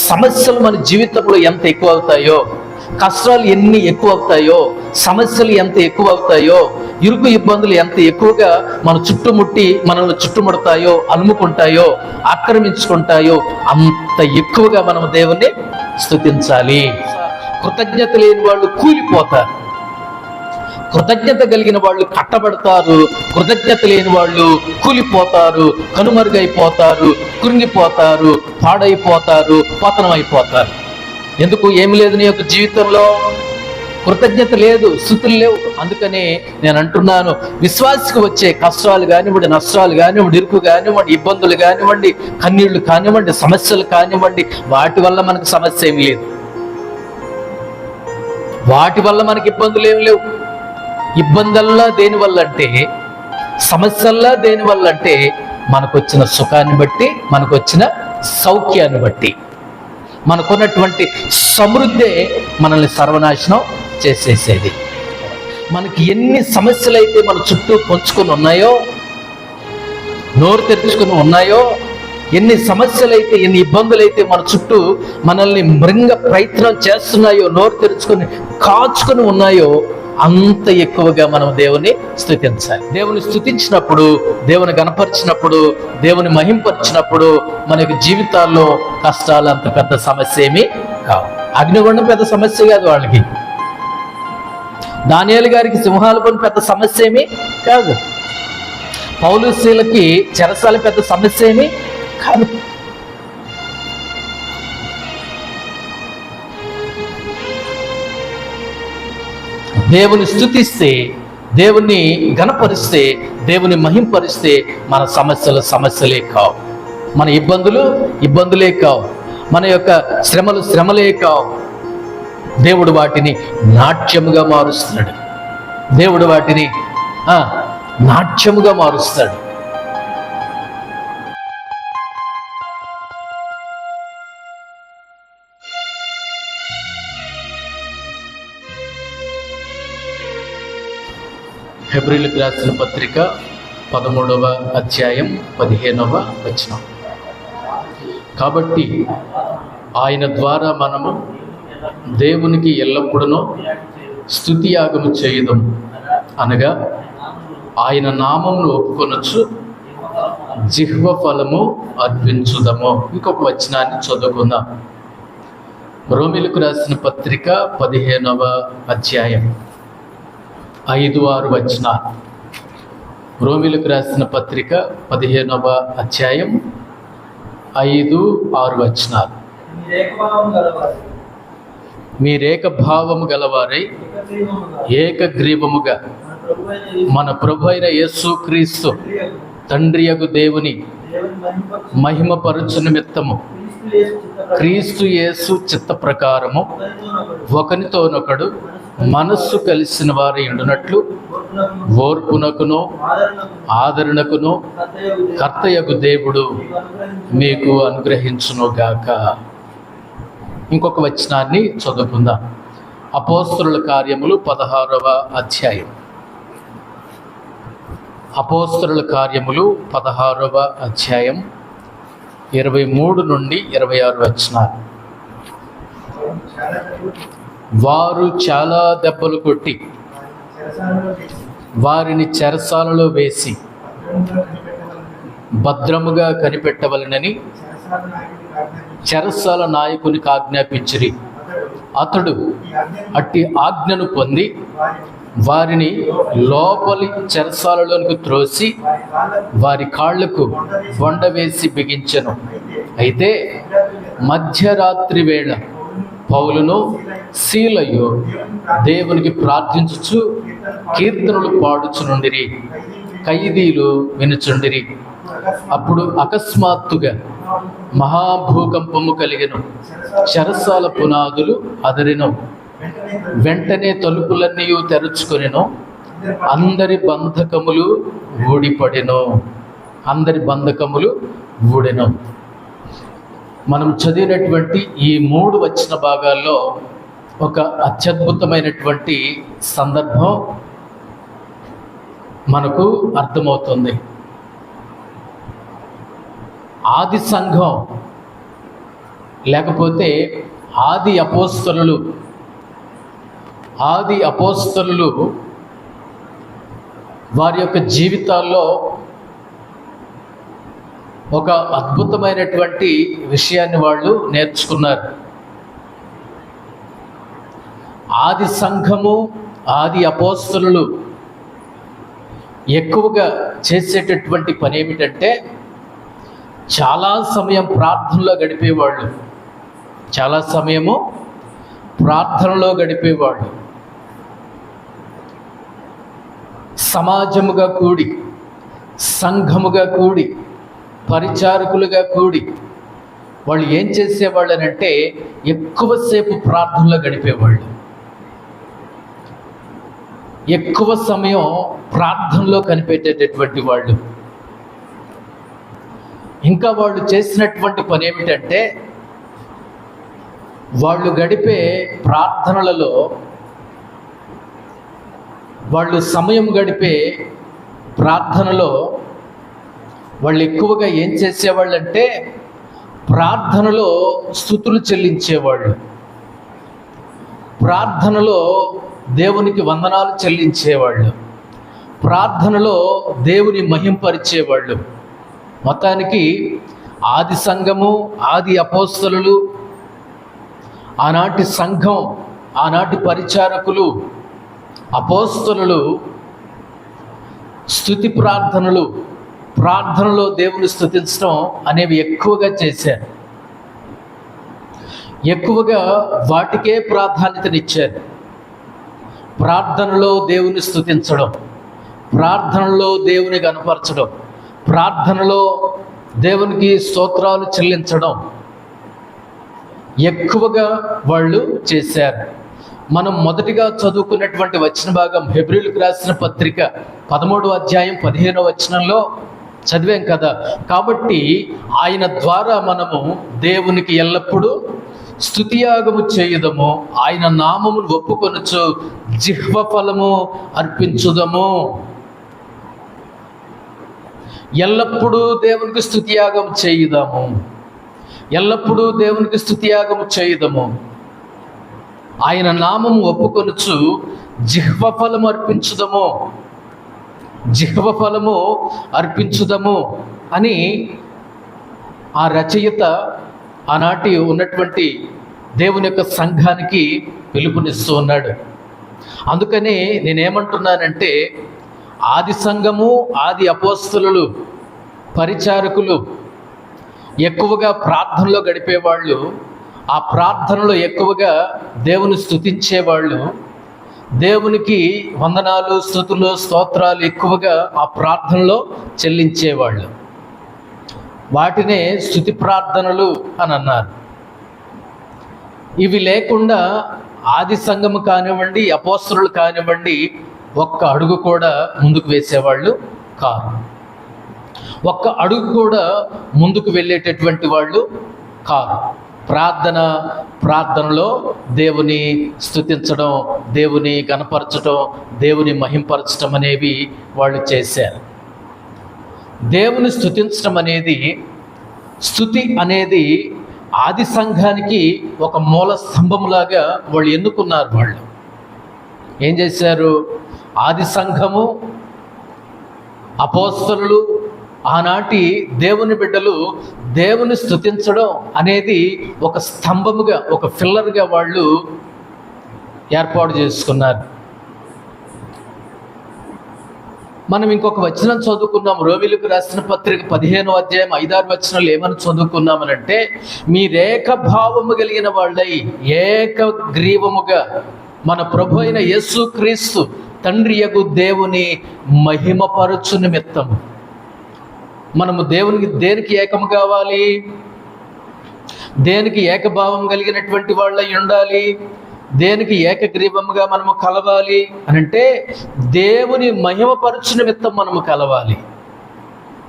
సమస్యలు మన జీవితంలో ఎంత ఎక్కువ అవుతాయో, కష్టాలు ఎన్ని ఎక్కువ అవుతాయో, సమస్యలు ఎంత ఎక్కువ అవుతాయో, ఇరుకు ఇబ్బందులు ఎంత ఎక్కువగా మన చుట్టుముట్టి మనల్ని చుట్టుముడతాయో, అలుముకుంటాయో, ఆక్రమించుకుంటాయో, అంత ఎక్కువగా మనం దేవుణ్ణి స్తుతించాలి. కృతజ్ఞత లేని వాళ్ళు కూలిపోతారు, కృతజ్ఞత కలిగిన వాళ్ళు కట్టబడతారు. కృతజ్ఞత లేని వాళ్ళు కూలిపోతారు, కనుమరుగైపోతారు, కృంగిపోతారు, పాడైపోతారు, పతనమైపోతారు. ఎందుకు? ఏమి లేదు నీ యొక్క జీవితంలో, కృతజ్ఞత లేదు, స్థుతులు లేవు. అందుకని నేను అంటున్నాను, విశ్వాసకు వచ్చే కష్టాలు కానివ్వండి, నష్టాలు కానివ్వండి, ఇరుకు కానివ్వండి, ఇబ్బందులు కానివ్వండి, కన్నీళ్లు కానివ్వండి, సమస్యలు కానివ్వండి, వాటి వల్ల మనకు సమస్య ఏమి లేదు, వాటి వల్ల మనకి ఇబ్బందులు ఏమి లేవు. ఇబ్బందల్లా దేనివల్ల అంటే, సమస్యల్లా దేనివల్ల అంటే, మనకొచ్చిన సుఖాన్ని బట్టి, మనకొచ్చిన సౌఖ్యాన్ని బట్టి. మనకున్నటువంటి సమృద్ధే మనల్ని సర్వనాశనం చేసేసేది. మనకి ఎన్ని సమస్యలైతే మన చుట్టూ పొంచుకొని ఉన్నాయో, నోరు తెరుచుకుని ఉన్నాయో, ఎన్ని సమస్యలైతే, ఎన్ని ఇబ్బందులైతే మన చుట్టూ మనల్ని మృంగ ప్రయత్నం చేస్తున్నాయో, నోరు తెరుచుకొని కాచుకొని ఉన్నాయో, అంత ఎక్కువగా మనం దేవుని స్తుతించాలి. దేవుని స్తుతించినప్పుడు, దేవుని గణపరిచినప్పుడు, దేవుని మహింపరిచినప్పుడు మనకి జీవితాల్లో కష్టాలు అంత పెద్ద సమస్య ఏమీ కావు. అగ్నిగుండం పెద్ద సమస్య కాదు వాళ్ళకి. దానియేలు గారికి సింహాల పని పెద్ద సమస్య ఏమీ కాదు. పౌలు శీలకి చెరసాల పెద్ద సమస్య ఏమీ కాదు. దేవుని స్తుతిస్తే, దేవుని గణపరిస్తే, దేవుని మహింపరిస్తే మన సమస్యలు సమస్యలే కావు, మన ఇబ్బందులు ఇబ్బందులే కావు, మన యొక్క శ్రమలు శ్రమలే కావు. దేవుడు వాటిని నాట్యముగా మారుస్తాడు. దేవుడు వాటిని నాట్యముగా మారుస్తాడు. హెబ్రీయులకు రాసిన పత్రిక 13వ అధ్యాయం 15వ వచనం. కాబట్టి ఆయన ద్వారా మనము దేవునికి ఎల్లప్పుడూ స్తుతియాగము చేయుదము, అనగా ఆయన నామమును ఒప్పుకొనొచ్చు, జిహ్వ ఫలము అర్పించుదము. ఇంకొక వచనాన్ని చదువుకుందాం. రోమీయులకు రాసిన పత్రిక 15వ అధ్యాయం 5-6 వచనాలు. రోమీయులకు రాసిన పత్రిక 15వ అధ్యాయం 5-6 వచనాలు. మీరేకభావము గలవారై ఏకగ్రీవముగా మన ప్రభు అయిన యేసు క్రీస్తు తండ్రియగు దేవుని మహిమపరచు నిమిత్తము క్రీస్తు యేసు చిత్త ప్రకారము ఒకనితోనొకడు మనస్సు కలిసిన వారి ఉండునట్లు ఓర్పునకును ఆదరణకును కర్తయగు దేవుడు మీకు అనుగ్రహించునుగాక. ఇంకొక వచనాన్ని చదువుకుందాం. అపోస్తలుల కార్యములు 16వ అధ్యాయం. అపోస్తలుల కార్యములు 16వ అధ్యాయం 23 నుండి 26 వచనాలు. వారు చాలా దెబ్బలు కొట్టి వారిని చెరసాలలో వేసి భద్రముగా కనిపెట్టవలెనని చెరసాల నాయకునికి ఆజ్ఞాపించిరి. అతడు అట్టి ఆజ్ఞను పొంది వారిని లోపలి చెరసాలలోనికి త్రోసి వారి కాళ్లకు బొండ వేసి బిగించెను. అయితే మధ్యరాత్రి వేళ పౌలును సీలయు దేవునికి ప్రార్థించుచు కీర్తనలు పాడుచునుండిరి, ఖైదీలు వినుచుండిరి. అప్పుడు అకస్మాత్తుగా మహాభూకంపము కలిగెను, చెరసాల పునాదులు అదరెను. వెంటనే తలుపులన్నీ తెరుచుకొనెను, అందరి బంధకములు ఊడిపడెను. అందరి బంధకములు ఊడెను. మనం చదివినటువంటి ఈ 3 వచన భాగాల్లో ఒక అత్యద్భుతమైనటువంటి సందర్భం మనకు అర్థమవుతుంది. ఆది సంఘం లేకపోతే ఆది అపోస్తలులు వారి యొక్క జీవితాల్లో ఒక అద్భుతమైనటువంటి విషయాన్ని వాళ్ళు నేర్చుకున్నారు. ఆది సంఘము, ఆది అపోస్తలులు ఎక్కువగా చేసేటటువంటి పని ఏమిటంటే చాలా సమయం ప్రార్థనలో గడిపేవాళ్ళు. చాలా సమయము ప్రార్థనలో గడిపేవాళ్ళు. సమాజముగా కూడి, సంఘముగా కూడి, పరిచారకులుగా కూడి వాళ్ళు ఏం చేసేవాళ్ళనంటే ఎక్కువసేపు ప్రార్థనలో గడిపేవాళ్ళు. ఎక్కువ సమయం ప్రార్థనలో కనిపెట్టేటటువంటి వాళ్ళు. ఇంకా వాళ్ళు చేసినటువంటి పని ఏమిటంటే వాళ్ళు గడిపే ప్రార్థనలలో, వాళ్ళు సమయం గడిపే ప్రార్థనలో వాళ్ళు ఎక్కువగా ఏం చేసేవాళ్ళంటే ప్రార్థనలో స్తుతులు చెల్లించేవాళ్ళు. ప్రార్థనలో దేవునికి వందనాలు చెల్లించేవాళ్ళు. ప్రార్థనలో దేవుని మహింపరిచేవాళ్ళు. మొత్తానికి ఆది సంఘము, ఆది అపోస్తలులు, ఆనాటి సంఘం, ఆనాటి పరిచారకులు, అపోస్తలులు స్తుతి ప్రార్థనలో దేవుని స్తుతించడం అనేవి ఎక్కువగా చేశారు. ఎక్కువగా వాటికే ప్రాధాన్యతనిచ్చారు. ప్రార్థనలో దేవుని స్తుతించడం, ప్రార్థనలో దేవుని కనపరచడం, ప్రార్థనలో దేవునికి స్తోత్రాలు చెల్లించడం ఎక్కువగా వాళ్ళు చేశారు. మనం మొదటిగా చదువుకున్నటువంటి వచన భాగం హెబ్రీయులకు రాసిన పత్రిక 13వ అధ్యాయం 15వ వచనంలో చదివాం కదా. కాబట్టి ఆయన ద్వారా మనము దేవునికి ఎల్లప్పుడూ స్తుతియాగము చేయుదము, ఆయన నామమును ఒప్పుకొనుచు జిహ్వ ఫలము అర్పించుదము. ఎల్లప్పుడూ దేవునికి స్తుతియాగం చేయుదాము, ఎల్లప్పుడూ దేవునికి స్తుతియాగము చేయుదము, ఆయన నామము ఒప్పుకొనుచు జిహ్వ ఫలము అర్పించుదము, జిహ్వ ఫలము అర్పించుదము అని ఆ రచయిత ఆనాటి ఉన్నటువంటి దేవుని యొక్క సంఘానికి పిలుపునిస్తూ ఉన్నాడు. అందుకని నేనేమంటున్నానంటే ఆది సంఘము, ఆది అపోస్తలులు, పరిచారకులు ఎక్కువగా ప్రార్థనలో గడిపేవాళ్ళు. ఆ ప్రార్థనలో ఎక్కువగా దేవుని స్తుతించేవాళ్ళు. దేవునికి వందనాలు, స్తుతులు, స్తోత్రాలు ఎక్కువగా ఆ ప్రార్థనలో చెల్లించేవాళ్ళు. వాటినే స్తుతి ప్రార్థనలు అని అన్నారు. ఇవి లేకుండా ఆది సంఘము కానివ్వండి, అపోస్తలులు కానివ్వండి, ఒక్క అడుగు కూడా ముందుకు వేసేవాళ్ళు కాదు. ఒక్క అడుగు కూడా ముందుకు వెళ్ళేటటువంటి వాళ్ళు కాదు. ప్రార్థనలో దేవుని స్తుతించడం, దేవుని గణపరచడం, దేవుని మహింపరచడం అనేవి వాళ్ళు చేశారు. దేవుని స్తుతించడం అనేది, స్తుతి అనేది ఆది సంఘానికి ఒక మూల స్తంభంలాగా వాళ్ళు ఎన్నుకున్నారు. వాళ్ళు ఏం చేశారు? ఆది సంఘము, అపోస్తలులు, ఆనాటి దేవుని బిడ్డలు దేవుని స్తుతించడం అనేది ఒక స్తంభముగా, ఒక పిల్లర్గా వాళ్ళు ఏర్పాటు చేసుకున్నారు. మనం ఇంకొక వచనం చదువుకున్నాం. రోమీయులకు రాసిన పత్రిక 15వ అధ్యాయం 5-6 వచనాలు ఏమని చదువుకున్నామనంటే, మీరేక భావము కలిగిన వాళ్ళై ఏకగ్రీవముగా మన ప్రభు అయిన యేసుక్రీస్తు తండ్రి యగు దేవుని మహిమపరచు నిమిత్తము. మనము దేనికి ఏకము కావాలి? దేనికి ఏకభావం కలిగినటువంటి వాళ్ళై ఉండాలి? దేనికి ఏకగ్రీవముగా మనము కలవాలి అనంటే దేవుని మహిమపరచు నిమిత్తం మనము కలవాలి.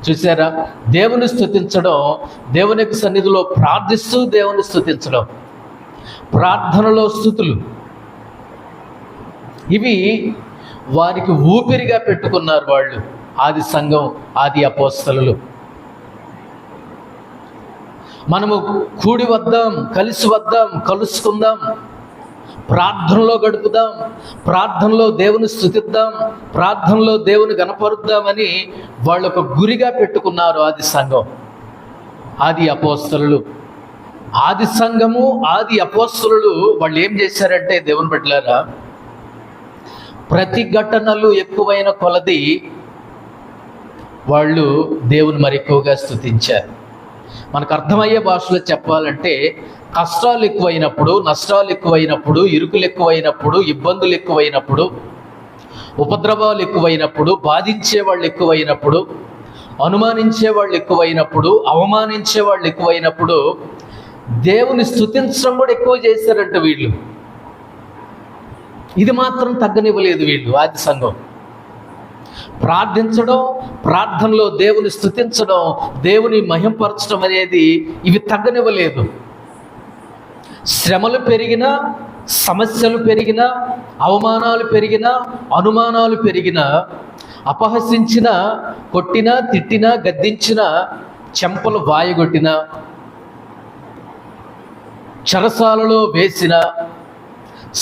చూసారా? దేవుని స్తుతించడం, దేవుని యొక్క సన్నిధిలో ప్రార్థిస్తూ దేవుని స్తుతించడం, ప్రార్థనలో స్తుతులు, ఇవి వారికి ఊపిరిగా పెట్టుకున్నారు వాళ్ళు, ఆది సంఘం, ఆది అపోస్తలులు. మనము కూడి వద్దాం, కలిసి వద్దాం, కలుసుకుందాం, ప్రార్థనలో గడుపుదాం, ప్రార్థనలో దేవుని స్తుతిద్దాం, ప్రార్థనలో దేవుని గణపరుద్దామని వాళ్ళు ఒక గురిగా పెట్టుకున్నారు ఆది సంఘం, ఆది అపోస్తలులు. ఆది సంఘము, ఆది అపోస్తలులు వాళ్ళు ఏం చేశారంటే దేవుని బిడ్డలారా, ప్రతిఘటనలు ఎక్కువైన కొలది వాళ్ళు దేవుని మరి ఎక్కువగా స్తుతించారు. మనకు అర్థమయ్యే భాషలో చెప్పాలంటే, కష్టాలు ఎక్కువైనప్పుడు, నష్టాలు ఎక్కువైనప్పుడు, ఇరుకులు ఎక్కువైనప్పుడు, ఇబ్బందులు ఎక్కువైనప్పుడు, ఉపద్రవాలు ఎక్కువైనప్పుడు, బాధించే వాళ్ళు ఎక్కువైనప్పుడు, అనుమానించే వాళ్ళు ఎక్కువైనప్పుడు, అవమానించే వాళ్ళు ఎక్కువైనప్పుడు దేవుని స్తుతించడం కూడా ఎక్కువ చేశారంట వీళ్ళు. ఇది మాత్రం తగ్గనివ్వలేదు వీళ్ళు. ఆది సంఘం ప్రార్థించడం, ప్రార్థనలో దేవుని స్తుతించడం, దేవుని మహింపరచడం అనేది ఇవి తగ్గనివ్వలేదు. శ్రమలు పెరిగినా, సమస్యలు పెరిగినా, అవమానాలు పెరిగినా, అనుమానాలు పెరిగినా, అపహసించిన, కొట్టినా, తిట్టినా, గద్దించిన, చెంపలు వాయగొట్టిన, చెరసాలలో వేసిన,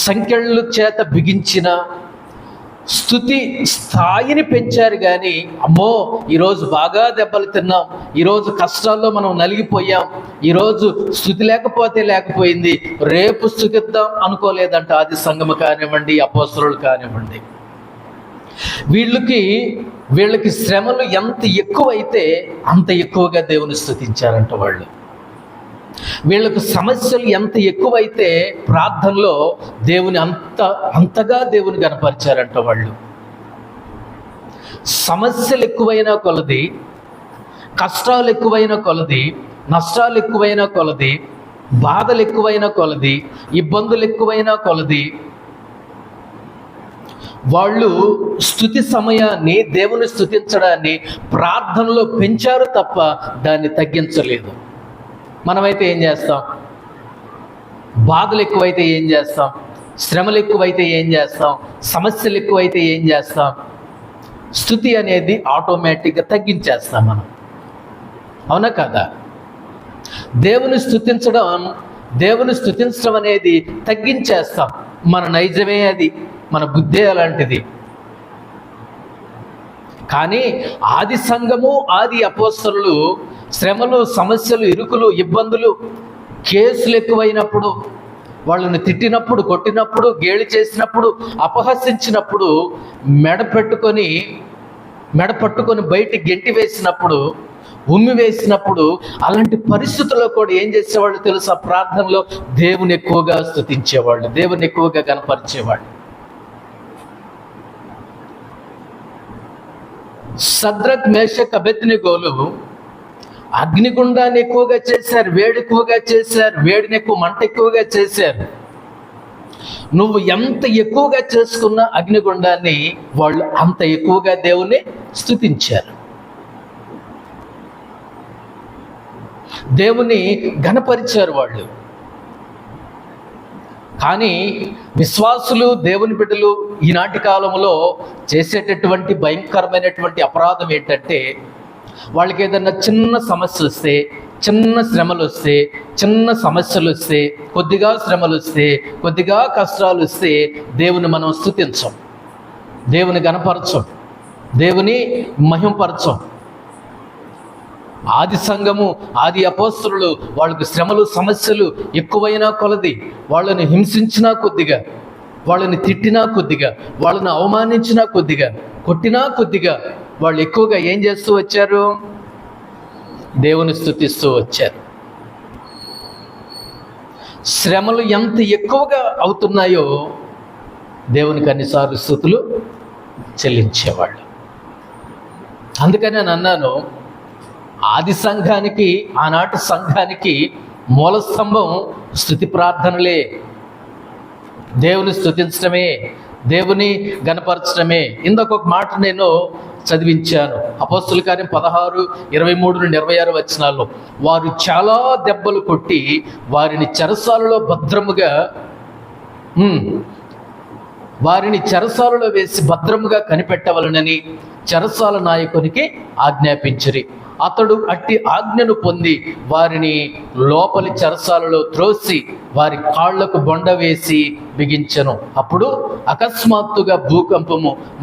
సంకెళ్ళు చేత బిగించిన, స్తుతి స్థాయిని పెంచారు. కానీ అమ్మో ఈరోజు బాగా దెబ్బలు తిన్నాం, ఈరోజు కష్టాల్లో మనం నలిగిపోయాం, ఈరోజు స్తుతి లేకపోతే లేకపోయింది, రేపు స్తుతిద్దాం అనుకోలేదంట ఆది సంఘము కానివ్వండి, అపోస్తలులు కానివ్వండి. వీళ్ళకి శ్రమలు ఎంత ఎక్కువైతే అంత ఎక్కువగా దేవుని స్తుతించారంట వాళ్ళు. వీళ్ళకు సమస్యలు ఎంత ఎక్కువైతే ప్రార్థనలో దేవుని అంతగా దేవుని కనపరిచారంట వాళ్ళు. సమస్యలు ఎక్కువైన కొలది, కష్టాలు ఎక్కువైన కొలది, నష్టాలు ఎక్కువైన కొలది, బాధలు ఎక్కువైన కొలది, ఇబ్బందులు ఎక్కువైన కొలది వాళ్ళు స్తుతి సమయాన్ని, దేవుని స్తుతించడాన్ని ప్రార్థనలో పెంచారు తప్ప దాన్ని తగ్గించలేదు. మనమైతే ఏం చేస్తాం? బాధలు ఎక్కువైతే ఏం చేస్తాం? శ్రమలు ఎక్కువైతే ఏం చేస్తాం? సమస్యలు ఎక్కువైతే ఏం చేస్తాం? స్తుతి అనేది ఆటోమేటిక్గా తగ్గించేస్తాం మనం. అవునా కదా? దేవుని స్తుతించడం అనేది తగ్గించేస్తాం. మన నైజమే అది, మన బుద్ధే అలాంటిది. కానీ ఆది సంఘము, ఆది అపోస్తలులు శ్రమలు, సమస్యలు, ఇరుకులు, ఇబ్బందులు, కేసులు ఎక్కువైనప్పుడు, వాళ్ళని తిట్టినప్పుడు, కొట్టినప్పుడు, గేలి చేసినప్పుడు, అపహసించినప్పుడు, మెడ పట్టుకొని బయటికి గెంటి వేసినప్పుడు, ఉమ్మి వేసినప్పుడు, అలాంటి పరిస్థితుల్లో కూడా ఏం చేసేవాళ్ళు తెలుసా? ప్రార్థనలో దేవుని ఎక్కువగా స్తుతించేవాళ్ళు, దేవుని ఎక్కువగా కనపరిచేవాళ్ళు. షద్రక్, మేషక్, అబేద్నెగోలు అగ్నిగుండాన్ని ఎక్కువగా చేశారు, వేడి ఎక్కువగా చేశారు, వేడిని ఎక్కువ, మంట ఎక్కువగా చేశారు. నువ్వు ఎంత ఎక్కువగా చేసుకున్న అగ్నిగుండాన్ని వాళ్ళు అంత ఎక్కువగా దేవుని స్తుతించారు, దేవుని ఘనపరిచారు వాళ్ళు. కానీ విశ్వాసులు, దేవుని బిడ్డలు ఈనాటి కాలంలో చేసేటటువంటి భయంకరమైనటువంటి అపరాధం ఏంటంటే, వాళ్ళకి ఏదైనా చిన్న సమస్య వస్తే, చిన్న శ్రమలు వస్తే, చిన్న సమస్యలు వస్తే, కొద్దిగా శ్రమలు వస్తే, కొద్దిగా కష్టాలు వస్తే దేవుని మనం స్తుతించం, దేవుని గణపరచం, దేవుని మహింపరచం. ఆది సంఘము, ఆది అపోస్తలులు వాళ్ళకి శ్రమలు, సమస్యలు ఎక్కువైనా కొలది, వాళ్ళని హింసించినా కొద్దిగా, వాళ్ళని తిట్టినా కొద్దిగా, వాళ్ళని అవమానించినా కొద్దిగా, కొట్టినా కొద్దిగా వాళ్ళు ఎక్కువగా ఏం చేస్తూ వచ్చారు? దేవుని స్తుతిస్తూ వచ్చారు. శ్రమలు ఎంత ఎక్కువగా అవుతున్నాయో దేవునికి అన్నిసార్లు స్తుతులు చెల్లించేవాళ్ళు. అందుకని నేను అన్నాను, ఆది సంఘానికి, ఆనాటి సంఘానికి మూల స్తంభం స్తుతి ప్రార్థనలే, దేవుని స్తుతించడమే, దేవుని గణపరచడమే. ఇందాక ఒక మాట నేను చదివించాను, అపోస్తుల కార్యం 16:23-26 వచనాల్లో. వారు చాలా దెబ్బలు కొట్టి వారిని చెరసాలలో వేసి భద్రముగా కనిపెట్టవలనని చెరసాల నాయకునికి ఆజ్ఞాపించిరి. అతడు అట్టి ఆజ్ఞను పొంది వారిని లోపలి చెరసాలలో త్రోసి వారి కాళ్లకు బొండ వేసి బిగించెను. అప్పుడు అకస్మాత్తుగా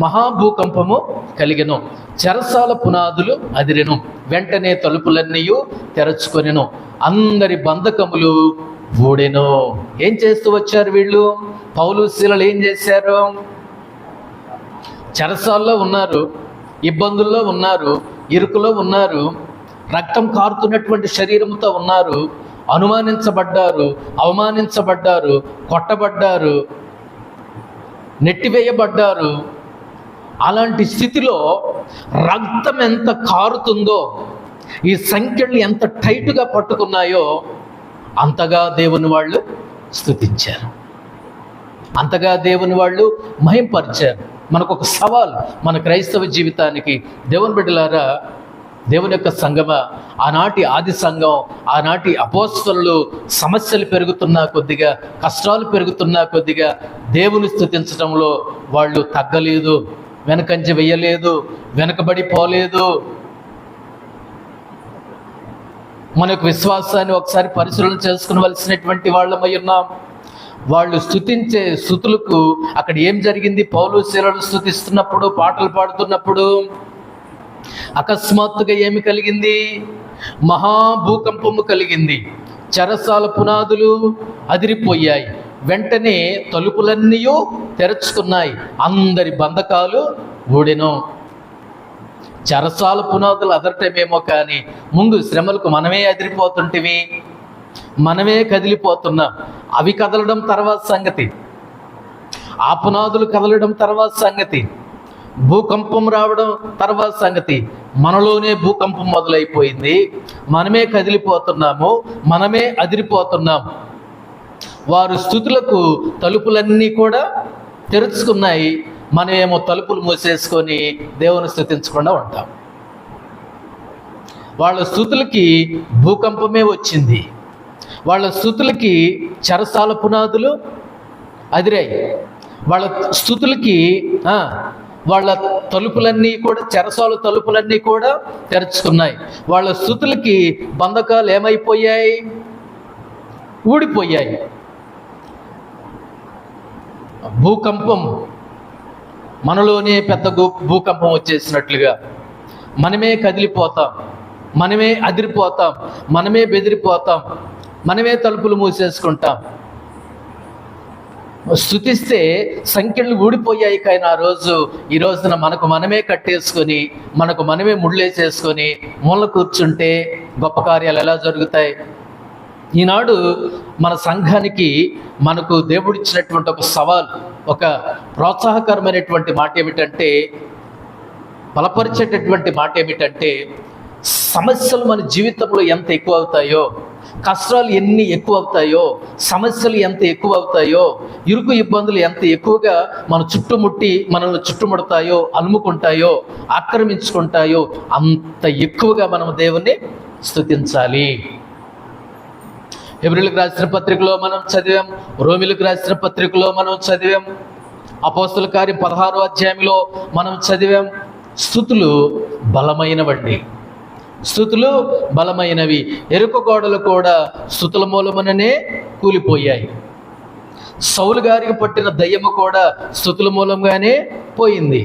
మహాభూకంపము కలిగెను. చెరసాల పునాదులు అదిరెను. వెంటనే తలుపులన్నీ తెరచుకొనెను. అందరి బంధకములు ఊడెను. ఏం చేస్తూ వచ్చారు వీళ్ళు? పౌలు శీలలు ఏం చేశారు? చెరసాల్లో ఉన్నారు, ఇబ్బందుల్లో ఉన్నారు, ఇరుకులో ఉన్నారు, రక్తం కారుతున్నటువంటి శరీరంతో ఉన్నారు, అనుమానించబడ్డారు, అవమానించబడ్డారు, కొట్టబడ్డారు, నెట్టివేయబడ్డారు. అలాంటి స్థితిలో రక్తం ఎంత కారుతుందో, ఈ సంఖ్యలు ఎంత టైట్గా పట్టుకున్నాయో అంతగా దేవుని వాళ్ళు స్తుతించారు, అంతగా దేవుని వాళ్ళు మహింపరిచారు. మనకు ఒక సవాల్ మన క్రైస్తవ జీవితానికి. దేవుని బిడ్డలారా, దేవుని యొక్క సంఘమ, ఆనాటి ఆది సంఘం, ఆనాటి అపోస్తలులు సమస్యలు పెరుగుతున్నా కొద్దిగా, కష్టాలు పెరుగుతున్నా కొద్దిగా దేవుని స్తుతించడంలో వాళ్ళు తగ్గలేదు, వెనకంజ వేయలేదు, వెనకబడిపోలేదు. మన యొక్క విశ్వాసాన్ని ఒకసారి పరిశీలన చేసుకునవలసినటువంటి వాళ్ళమై ఉన్నాం. వాళ్ళు స్తుతించే స్తుతులకు అక్కడ ఏం జరిగింది? పౌలు శీలలు స్తుతిస్తున్నప్పుడు, పాటలు పాడుతున్నప్పుడు అకస్మాత్తుగా ఏమి కలిగింది? మహాభూకంపము కలిగింది. చెరసాల పునాదులు అదిరిపోయాయి. వెంటనే తలుపులన్నీ తెరుచుకున్నాయి. అందరి బంధకాలు ఊడెను. చెరసాల పునాదులు అదరటమేమో కానీ ముందు శ్రమలకు మనమే అదిరిపోతుంటివి, మనమే కదిలిపోతున్నాం. అవి కదలడం తర్వాత సంగతి, ఆ పునాదులు కదలడం తర్వాత సంగతి, భూకంపం రావడం తర్వాత సంగతి. మనలోనే భూకంపం మొదలైపోయింది, మనమే కదిలిపోతున్నాము, మనమే అదిరిపోతున్నాం. వారు స్తుతులకు తలుపులన్నీ కూడా తెరుచుకున్నాయి, మనమేమో తలుపులు మూసేసుకొని దేవుని స్తుతించకుండా ఉంటాం. వాళ్ళ స్తుతులకి భూకంపమే వచ్చింది, వాళ్ళ స్తుతులకి చెరసాల పునాదులు అదిరాయి, వాళ్ళ స్తుతులకి వాళ్ళ తలుపులన్నీ కూడా, చెరసాల తలుపులన్నీ కూడా తెరుచుకున్నాయి. వాళ్ళ స్తుతులకి బంధకాలు ఏమైపోయాయి? ఊడిపోయాయి. భూకంపం, మనలోనే పెద్ద భూకంపం వచ్చేసినట్లుగా మనమే కదిలిపోతాం, మనమే అదిరిపోతాం, మనమే బెదిరిపోతాం, మనమే తలుపులు మూసేసుకుంటాం. స్తుతిస్తే సంఖ్యలు ఊడిపోయాయి. కానీ ఈ రోజున మనకు మనమే కట్టేసుకొని, మనకు మనమే ముళ్ళేసేసుకొని మూల కూర్చుంటే గొప్ప కార్యాలు ఎలా జరుగుతాయి? ఈనాడు మన సంఘానికి మనకు దేవుడిచ్చినటువంటి ఒక సవాల్, ఒక ప్రోత్సాహకరమైనటువంటి మాట ఏమిటంటే, బలపరిచేటటువంటి మాట ఏమిటంటే, సమస్యలు మన జీవితంలో ఎంత ఎక్కువ అవుతాయో, కష్టాలు ఎన్ని ఎక్కువ అవుతాయో, సమస్యలు ఎంత ఎక్కువ అవుతాయో, ఇరుకు ఇబ్బందులు ఎంత ఎక్కువగా మనల్ని చుట్టుముడతాయో, అలుముకుంటాయో, ఆక్రమించుకుంటాయో, అంత ఎక్కువగా మనం దేవుణ్ణి స్తుతించాలి. హెబ్రీయులకు రాసిన పత్రికలో మనం చదివాం, రోమీయులకు రాసిన పత్రికలో మనం చదివాం, అపోస్తలుల కార్యం 16వ అధ్యాయంలో మనం చదివాం. స్తుతులు బలమైనవండి, స్తుతులు బలమైనవి. ఎరుక గోడలు కూడా స్తుతుల మూలముననే కూలిపోయాయి. సౌలు గారికి పట్టిన దయ్యము కూడా స్తుతుల మూలంగానే పోయింది.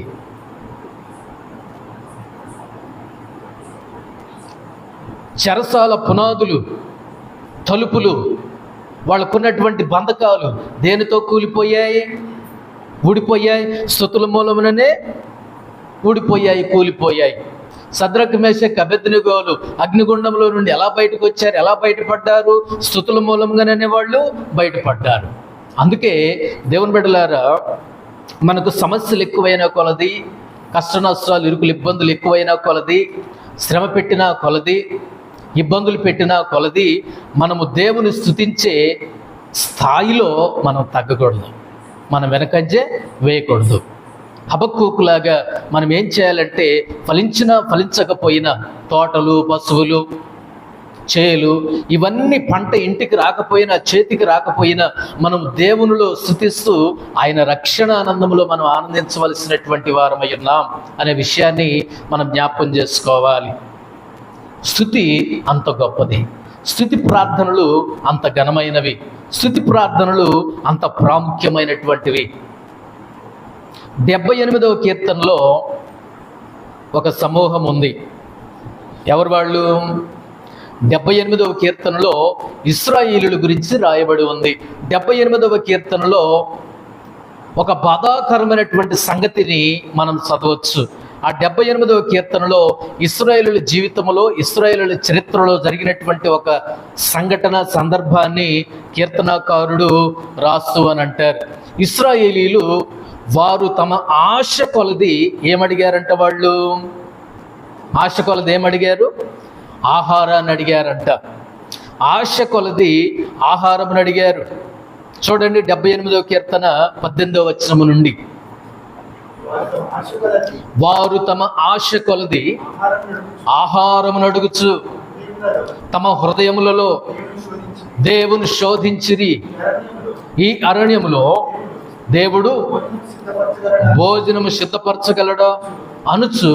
చెరసాల పునాదులు, తలుపులు, వాళ్ళకున్నటువంటి బంధకాలు దేనితో కూలిపోయాయి? ఊడిపోయాయి. స్తుతుల మూలముననే ఊడిపోయాయి, కూలిపోయాయి. సద్రక్ మేషక్ అబేద్నెగోలు అగ్నిగుండంలో నుండి ఎలా బయటకు వచ్చారు? ఎలా బయటపడ్డారు? స్తుతుల మూలంగానే వాళ్ళు బయటపడ్డారు. అందుకే దేవుని బిడ్డలారా, మనకు సమస్యలు ఎక్కువైన కొలది, కష్ట నష్టాలు, ఇరుకులు, ఇబ్బందులు ఎక్కువైన కొలది, శ్రమ పెట్టిన కొలది, ఇబ్బందులు పెట్టిన కొలది, మనము దేవుని స్తుతించే స్థాయిలో మనం తగ్గకూడదు, మనం వెనకంజే వేయకూడదు. హబక్కూకులాగా మనం ఏం చేయాలంటే, ఫలించినా ఫలించకపోయినా, తోటలు, పశువులు, చేలు, ఇవన్నీ పంట ఇంటికి రాకపోయినా, చేతికి రాకపోయినా, మనం దేవునిలో స్తుతిస్తూ ఆయన రక్షణ ఆనందంలో మనం ఆనందించవలసినటువంటి వారమై ఉన్నాం అనే విషయాన్ని మనం జ్ఞాపకం చేసుకోవాలి. స్తుతి అంత గొప్పది, స్తుతి ప్రార్థనలు అంత ఘనమైనవి, స్తుతి ప్రార్థనలు అంత ప్రాముఖ్యమైనటువంటివి. 78వ కీర్తనలో ఒక సమూహం ఉంది. ఎవరు వాళ్ళు? 78వ కీర్తనలో ఇశ్రాయేలీయుల గురించి రాయబడి ఉంది. 78వ కీర్తనలో ఒక బాధాకరమైనటువంటి సంగతిని మనం చదవచ్చు. ఆ 78వ కీర్తనలో ఇశ్రాయేలీయుల జీవితంలో, ఇశ్రాయేలీయుల చరిత్రలో జరిగినటువంటి ఒక సంఘటన, సందర్భాన్ని కీర్తనాకారుడు రాస్తూ అని అంటారు. ఇశ్రాయేలీయులు వారు తమ ఆశ కొలది ఏమడిగారంట? వాళ్ళు ఆశ కొలది ఏమడిగారు? ఆహారాన్ని అడిగారంట. ఆశ కొలది ఆహారం అడిగారు. చూడండి 78వ కీర్తన 18వ వచనము నుండి, వారు తమ ఆశ కొలది ఆహారమును అడుగుచు తమ హృదయములలో దేవుని శోధించిరి. ఈ అరణ్యములో దేవుడు భోజనము సిద్ధపరచగలడా అనుచు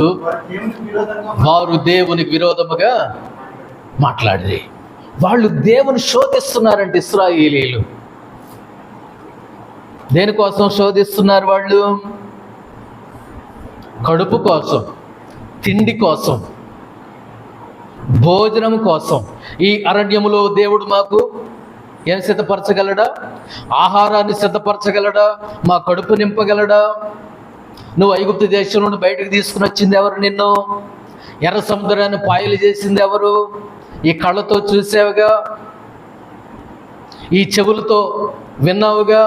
వారు దేవునికి విరోధముగా మాట్లాడిరి. వాళ్ళు దేవుని శోధిస్తున్నారంటే ఇశ్రాయేలీయులు. దేనికోసం శోధిస్తున్నారు వాళ్ళు? కడుపు కోసం, తిండి కోసం, భోజనం కోసం. ఈ అరణ్యములో దేవుడు మాకు ఏం సిద్ధపరచగలడా? ఆహారాన్ని సిద్ధపరచగలడా? మా కడుపు నింపగలడా? నువ్వు ఐగుప్తు దేశం నుండి బయటకు తీసుకుని వచ్చింది ఎవరు? నిన్ను ఎర్ర సముద్రాన్ని పాయలు చేసింది ఎవరు? ఈ కళ్ళతో చూసావుగా, ఈ చెవులతో విన్నావుగా,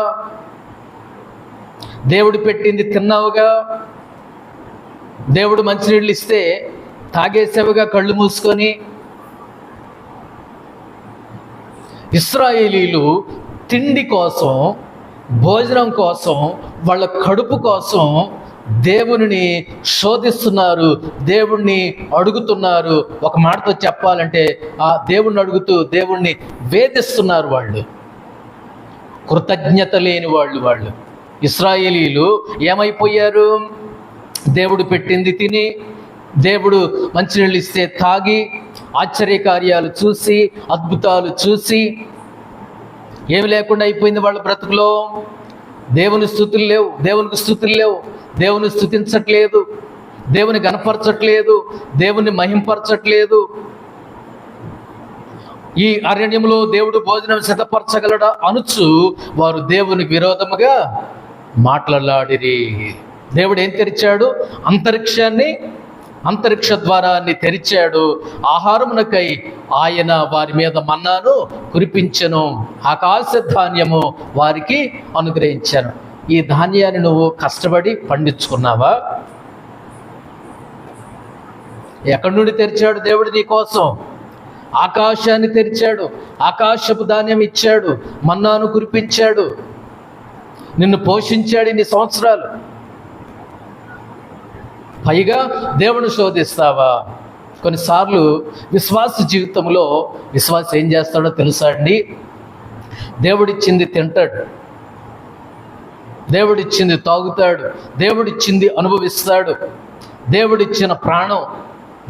దేవుడు పెట్టింది తిన్నావుగా, దేవుడు మంచినీళ్ళు ఇస్తే తాగేసావుగా కళ్ళు మూసుకొని. ఇశ్రాయేలీయులు తిండి కోసం, భోజనం కోసం, వాళ్ళ కడుపు కోసం దేవునిని శోధిస్తున్నారు, దేవుణ్ణి అడుగుతున్నారు. ఒక మాటతో చెప్పాలంటే ఆ దేవుణ్ణి అడుగుతూ దేవుణ్ణి వేధిస్తున్నారు. వాళ్ళు కృతజ్ఞత లేని వాళ్ళు. ఇశ్రాయేలీయులు ఏమైపోయారు? దేవుడు పెట్టింది తిని, దేవుడు మంచినీళ్ళు ఇస్తే తాగి, ఆశ్చర్యకార్యాలు చూసి, అద్భుతాలు చూసి ఏమి లేకుండా అయిపోయింది వాళ్ళ బ్రతుకులో. దేవుని స్తుతులు లేవు, దేవునికి స్తుతులు లేవు, దేవుని స్తుతించట్లేదు, దేవుని గణపరచట్లేదు, దేవుని మహింపరచట్లేదు. ఈ అరణ్యంలో దేవుడు భోజనం సిద్ధపరచగలడా అనుచు వారు దేవునికి విరోధముగా మాట్లాడిరి. దేవుడు ఏం తెరిచాడు? అంతరిక్ష ద్వారాన్ని తెరిచాడు. ఆహారమునకై ఆయన వారి మీద మన్నాను కురిపించెను, ఆకాశ ధాన్యము వారికి అనుగ్రహించాను. ఈ ధాన్యాన్ని నువ్వు కష్టపడి పండించుకున్నావా? ఎక్కడి నుండి తెరిచాడు దేవుడు నీ కోసం? ఆకాశాన్ని తెరిచాడు, ఆకాశపు ధాన్యం ఇచ్చాడు, మన్నాను కురిపించాడు, నిన్ను పోషించాడు ఇన్ని సంవత్సరాలు. పైగా దేవుని శోధిస్తావా? కొన్నిసార్లు విశ్వాస జీవితంలో విశ్వాసం ఏం చేస్తాడో తెలుసా అండి? దేవుడిచ్చింది తింటాడు, దేవుడిచ్చింది తాగుతాడు, దేవుడిచ్చింది అనుభవిస్తాడు. దేవుడిచ్చిన ప్రాణం,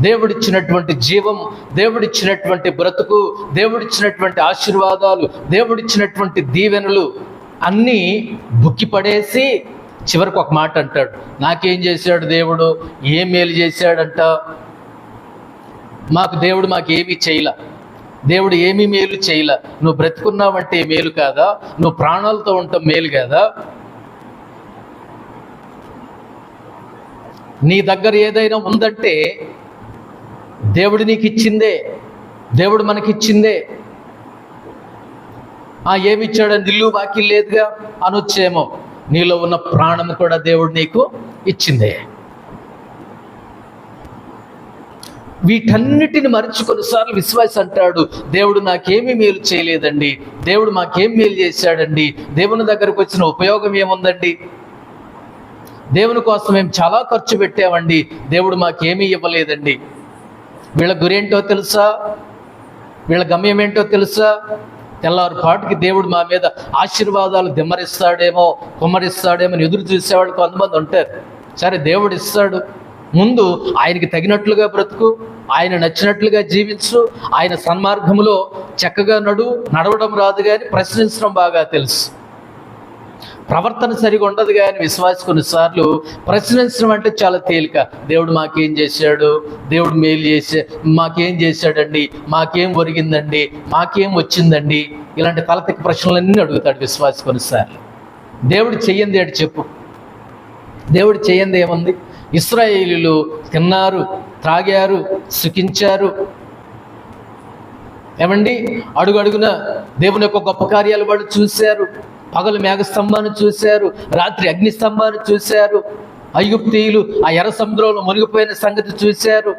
దేవుడిచ్చినటువంటి జీవం, దేవుడిచ్చినటువంటి బ్రతుకు, దేవుడిచ్చినటువంటి ఆశీర్వాదాలు, దేవుడిచ్చినటువంటి దీవెనలు అన్నీ బుక్కిపడేసి చివరికి ఒక మాట అంటాడు, నాకేం చేశాడు దేవుడు? ఏం మేలు చేశాడంట? దేవుడు మాకేమీ చేయలే, దేవుడు ఏమీ మేలు చేయలే. నువ్వు బ్రతుకున్నావంటే మేలు కాదా? నువ్వు ప్రాణాలతో ఉంటాం మేలు కాదా? నీ దగ్గర ఏదైనా ఉందంటే దేవుడు నీకు ఇచ్చిందే, దేవుడు మనకిచ్చిందే. ఏమిచ్చాడని ఇల్లు బాకీ లేదుగా అనొచ్చేమో. నీలో ఉన్న ప్రాణము కూడా దేవుడు నీకు ఇచ్చిందే. వీటన్నిటిని మరిచి కొన్నిసార్లు విశ్వాసి అంటాడు, దేవుడు నాకేమీ మేలు చేయలేదండి, దేవుడు మాకేం మేలు చేశాడండి, దేవుని దగ్గరకు వచ్చిన ఉపయోగం ఏముందండి, దేవుని కోసం మేము చాలా ఖర్చు పెట్టామండి, దేవుడు మాకేమీ ఇవ్వలేదండి. వీళ్ళ గురేంటో తెలుసా? వీళ్ళ గమ్యం ఏంటో తెలుసా? తెల్లారిపాటికి దేవుడు మా మీద ఆశీర్వాదాలు కుమ్మరిస్తాడేమో అని ఎదురు చూసేవాళ్ళు కొంతమంది ఉంటారు. సరే దేవుడు ఇస్తాడు, ముందు ఆయనకి తగినట్లుగా బ్రతుకు, ఆయన నచ్చినట్లుగా జీవించు, ఆయన సన్మార్గంలో చక్కగా నడవడం రాదు కానీ ప్రశ్నించడం బాగా తెలుసు. ప్రవర్తన సరిగా ఉండదు కానీ విశ్వాసి కొన్నిసార్లు ప్రశ్నించడం అంటే చాలా తేలిక. దేవుడు మాకేం చేశాడు, దేవుడు మేలు మాకేం చేశాడండి, మాకేం ఒరిగిందండి, మాకేం వచ్చిందండి, ఇలాంటి తలతిక్క ప్రశ్నలన్నీ అడుగుతాడు విశ్వాసి కొన్నిసార్లు. దేవుడు చెయ్యంది ఏంటి చెప్పు? దేవుడు చెయ్యంది ఏముంది? ఇశ్రాయేలీయులు తిన్నారు, త్రాగారు, సుఖించారు. ఏమండి, అడుగడుగున దేవుని యొక్క గొప్ప కార్యాలు వాళ్ళు చూశారు. పగలు మేఘస్తంభాన్ని చూశారు, రాత్రి అగ్నిస్తంభాన్ని చూశారు. ఐగుప్తీయులు ఆ ఎర్ర సముద్రంలో మునిగిపోయిన సంగతి చూశారు.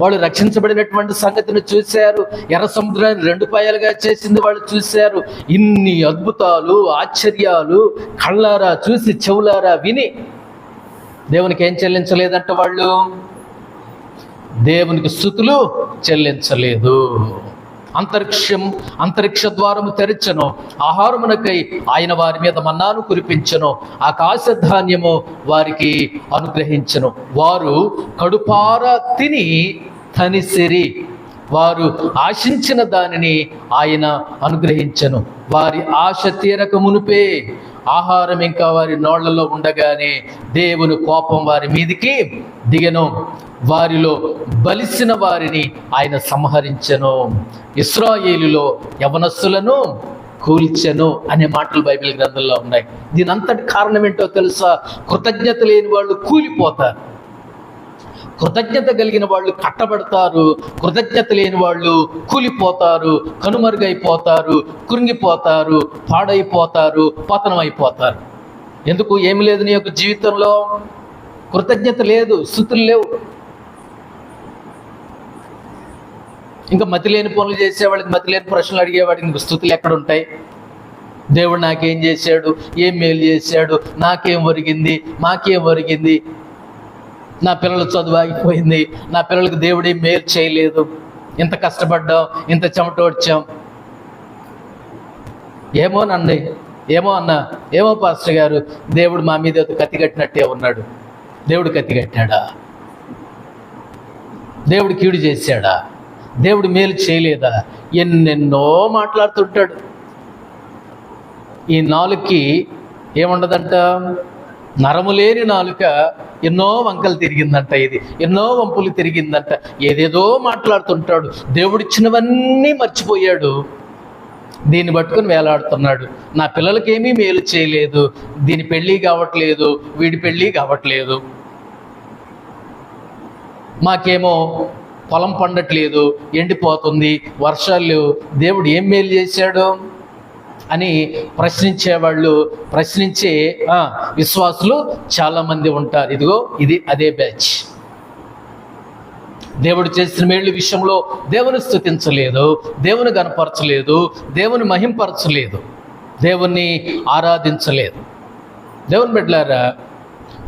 వాళ్ళు రక్షించబడినటువంటి సంగతిని చూశారు. ఎర్ర సముద్రాన్ని 2 పాయలుగా చేసింది వాళ్ళు చూశారు. ఇన్ని అద్భుతాలు, ఆశ్చర్యాలు కళ్ళారా చూసి చెవులారా విని దేవునికి ఏం చెల్లించలేదంట? వాళ్ళు దేవునికి స్తుతులు చెల్లించలేదు. అంతరిక్ష ద్వారము తెరచెను, ఆహారమునకై ఆయన వారి మీద మన్నాను కురిపించెను, ఆకాశ ధాన్యము వారికి అనుగ్రహించెను. వారు కడుపారా తిని తనిసిరి, వారు ఆశించిన దానిని ఆయన అనుగ్రహించెను. వారి ఆశ తీరక మునుపే ఆహారం ఇంకా వారి నోళ్లలో ఉండగానే దేవుని కోపం వారి మీదికి దిగెను. వారిలో బలిసిన వారిని ఆయన సంహరించెను. ఇశ్రాయేలులో యవనస్తులను కూల్చెను అనే మాటలు బైబిల్ గ్రంథంలో ఉన్నాయి. దీని అంతటి కారణం ఏంటో తెలుసా? కృతజ్ఞత లేని వాళ్ళు కూలిపోతారు, కృతజ్ఞత కలిగిన వాళ్ళు కట్టబడతారు, కృతజ్ఞత లేని వాళ్ళు కూలిపోతారు, కనుమరుగైపోతారు, కృంగిపోతారు, పాడైపోతారు, పతనమైపోతారు. ఎందుకు? ఏమి లేదు నీ యొక్క జీవితంలో? కృతజ్ఞత లేదు, స్తుతులు లేవు. ఇంకా మతి లేని పనులు చేసేవాడికి, మతి లేని ప్రశ్నలు అడిగేవాడికి ఇంక స్తుతులు ఎక్కడుంటాయి? దేవుడు నాకేం చేశాడు, ఏం మేలు చేశాడు, నాకేం ఒరిగింది, మాకేం ఒరిగింది, నా పిల్లల చదువు ఆగిపోయింది, నా పిల్లలకు దేవుడే మేలు చేయలేదు, ఇంత కష్టపడ్డాం, ఇంత చెమట వచ్చాం. ఏమో పాస్టర్ గారు, దేవుడు మా మీద కత్తి కట్టినట్టే ఉన్నాడు. దేవుడు కత్తి కట్టాడా? దేవుడు కీడు చేశాడా? దేవుడు మేలు చేయలేదా? ఎన్నెన్నో మాట్లాడుతుంటాడు. ఈ నాలుకకి ఏముండదంట? నరము లేని నాలుక ఎన్నో వంకలు తిరిగిందంట, ఇది ఎన్నో వంపులు తిరిగిందంట, ఏదేదో మాట్లాడుతుంటాడు. దేవుడిచ్చినవన్నీ మర్చిపోయాడు, దీన్ని పట్టుకుని వేలాడుతున్నాడు. నా పిల్లలకేమీ మేలు చేయలేదు, దీని పెళ్ళి కావట్లేదు, వీడి పెళ్ళి కావట్లేదు, మాకేమో పొలం పండట్లేదు, ఎండిపోతుంది, వర్షాలు, దేవుడు ఏం మేలు చేశాడు అని ప్రశ్నించే విశ్వాసులు చాలామంది ఉంటారు. ఇది అదే బ్యాచ్. దేవుడు చేసిన మేళ్ళ విషయంలో దేవుని స్తుతించలేదు, దేవుని గనపరచలేదు, దేవుని మహింపరచలేదు, దేవుణ్ణి ఆరాధించలేదు. దేవుని బిడ్డలారా,